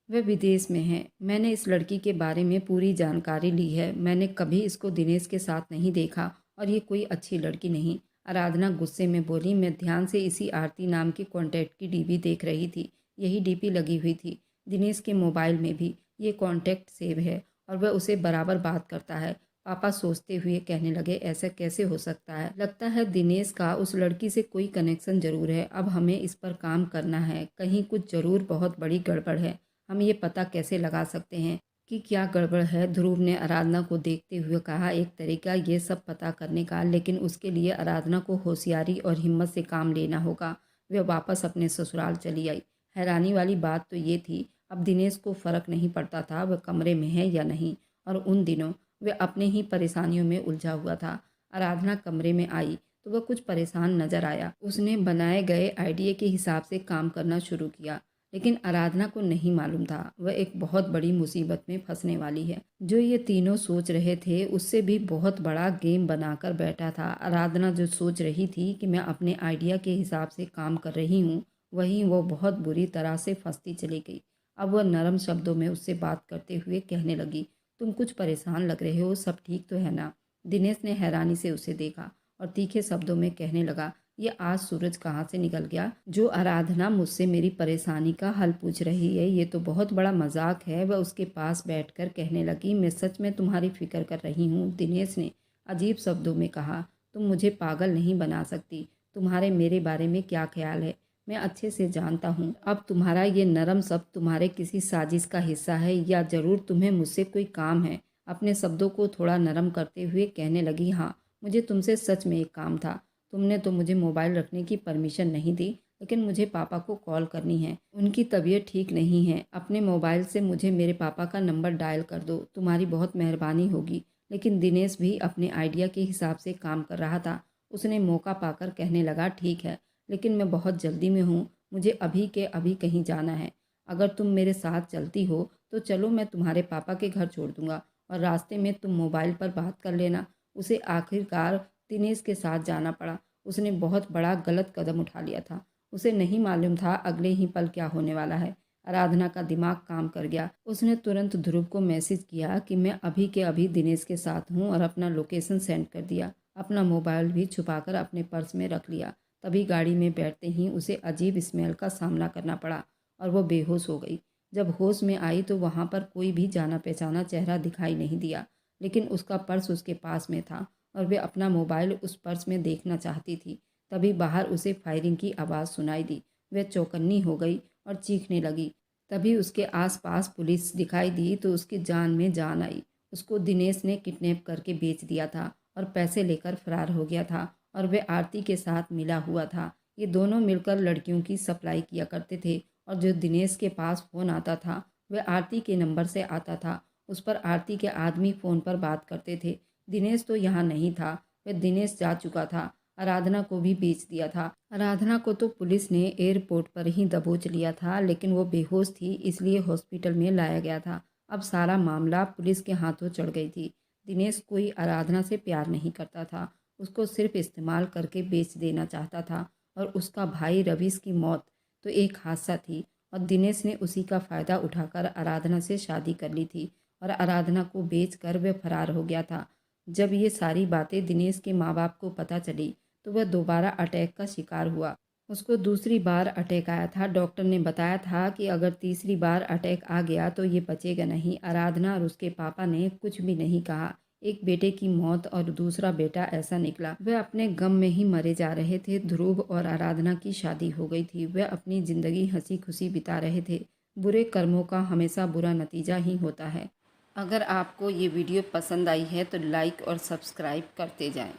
वह विदेश में है। मैंने इस लड़की के बारे में पूरी जानकारी ली है। मैंने कभी इसको दिनेश के साथ नहीं देखा और ये कोई अच्छी लड़की नहीं। आराधना गुस्से में बोली। मैं ध्यान से इसी आरती नाम की कॉन्टैक्ट की डीपी देख रही थी। यही डीपी लगी हुई थी। दिनेश के मोबाइल में भी ये कॉन्टैक्ट सेव है और वह उसे बराबर बात करता है। पापा सोचते हुए कहने लगे, ऐसा कैसे हो सकता है? लगता है दिनेश का उस लड़की से कोई कनेक्शन जरूर है। अब हमें इस पर काम करना है। कहीं कुछ जरूर बहुत बड़ी गड़बड़ है। हम ये पता कैसे लगा सकते हैं कि क्या गड़बड़ है? ध्रुव ने आराधना को देखते हुए कहा। एक तरीका ये सब पता करने का, लेकिन उसके लिए आराधना को होशियारी और हिम्मत से काम लेना होगा। वह वापस अपने ससुराल चली आई। हैरानी वाली बात तो ये थी, अब दिनेश को फर्क नहीं पड़ता था वह कमरे में है या नहीं, और उन दिनों वह अपने ही परेशानियों में उलझा हुआ था। आराधना कमरे में आई तो वह कुछ परेशान नजर आया। उसने बनाए गए आइडिया के हिसाब से काम करना शुरू किया, लेकिन आराधना को नहीं मालूम था वह एक बहुत बड़ी मुसीबत में फंसने वाली है। जो ये तीनों सोच रहे थे उससे भी बहुत बड़ा गेम बनाकर बैठा था। आराधना जो सोच रही थी कि मैं अपने आइडिया के हिसाब से काम कर रही हूँ, वहीं वो बहुत बुरी तरह से फंसती चली गई। अब वह नरम शब्दों में उससे बात करते हुए कहने लगी, तुम कुछ परेशान लग रहे हो, सब ठीक तो है ना? दिनेश ने हैरानी से उसे देखा और तीखे शब्दों में कहने लगा, ये आज सूरज कहाँ से निकल गया? जो आराधना मुझसे मेरी परेशानी का हल पूछ रही है, ये तो बहुत बड़ा मजाक है। वह उसके पास बैठकर कहने लगी, मैं सच में तुम्हारी फिक्र कर रही हूँ। दिनेश ने अजीब शब्दों में कहा, तुम मुझे पागल नहीं बना सकती। तुम्हारे मेरे बारे में क्या ख्याल है मैं अच्छे से जानता हूँ। अब तुम्हारा ये नरम शब्द तुम्हारे किसी साजिश का हिस्सा है या जरूर तुम्हें मुझसे कोई काम है? अपने शब्दों को थोड़ा नरम करते हुए कहने लगी, हाँ, मुझे तुमसे सच में एक काम था। तुमने तो मुझे मोबाइल रखने की परमिशन नहीं दी, लेकिन मुझे पापा को कॉल करनी है। उनकी तबीयत ठीक नहीं है। अपने मोबाइल से मुझे मेरे पापा का नंबर डायल कर दो, तुम्हारी बहुत मेहरबानी होगी। लेकिन दिनेश भी अपने आइडिया के हिसाब से काम कर रहा था। उसने मौका पाकर कहने लगा, ठीक है, लेकिन मैं बहुत जल्दी में हूँ। मुझे अभी के अभी कहीं जाना है। अगर तुम मेरे साथ चलती हो तो चलो, मैं तुम्हारे पापा के घर छोड़ दूंगा और रास्ते में तुम मोबाइल पर बात कर लेना। उसे आखिरकार दिनेश के साथ जाना पड़ा। उसने बहुत बड़ा गलत कदम उठा लिया था। उसे नहीं मालूम था अगले ही पल क्या होने वाला है। आराधना का दिमाग काम कर गया। उसने तुरंत ध्रुव को मैसेज किया कि मैं अभी के अभी दिनेश के साथ हूँ और अपना लोकेशन सेंड कर दिया। अपना मोबाइल भी छुपाकर अपने पर्स में रख लिया। तभी गाड़ी में बैठते ही उसे अजीब स्मेल का सामना करना पड़ा और वो बेहोश हो गई। जब होश में आई तो वहाँ पर कोई भी जाना पहचाना चेहरा दिखाई नहीं दिया, लेकिन उसका पर्स उसके पास में था और वे अपना मोबाइल उस पर्स में देखना चाहती थी। तभी बाहर उसे फायरिंग की आवाज़ सुनाई दी। वह चौकन्नी हो गई और चीखने लगी। तभी उसके आसपास पुलिस दिखाई दी तो उसकी जान में जान आई। उसको दिनेश ने किडनैप करके बेच दिया था और पैसे लेकर फरार हो गया था और वह आरती के साथ मिला हुआ था। ये दोनों मिलकर लड़कियों की सप्लाई किया करते थे और जो दिनेश के पास फ़ोन आता था वह आरती के नंबर से आता था। उस पर आरती के आदमी फ़ोन पर बात करते थे। दिनेश तो यहाँ नहीं था, वह दिनेश जा चुका था। आराधना को भी बेच दिया था। आराधना को तो पुलिस ने एयरपोर्ट पर ही दबोच लिया था, लेकिन वो बेहोश थी इसलिए हॉस्पिटल में लाया गया था। अब सारा मामला पुलिस के हाथों चढ़ गई थी। दिनेश कोई आराधना से प्यार नहीं करता था, उसको सिर्फ इस्तेमाल करके बेच देना चाहता था और उसका भाई रवीश की मौत तो एक हादसा थी और दिनेश ने उसी का फ़ायदा उठाकर आराधना से शादी कर ली थी और आराधना को बेच कर वह फरार हो गया था। जब ये सारी बातें दिनेश के माँ बाप को पता चली तो वह दोबारा अटैक का शिकार हुआ। उसको दूसरी बार अटैक आया था। डॉक्टर ने बताया था कि अगर तीसरी बार अटैक आ गया तो ये बचेगा नहीं। आराधना और उसके पापा ने कुछ भी नहीं कहा। एक बेटे की मौत और दूसरा बेटा ऐसा निकला। वह अपने गम में ही मरे जा रहे थे। ध्रुव और आराधना की शादी हो गई थी। वह अपनी ज़िंदगी हंसी खुशी बिता रहे थे। बुरे कर्मों का हमेशा बुरा नतीजा ही होता है। अगर आपको ये वीडियो पसंद आई है तो लाइक और सब्सक्राइब करते जाएं।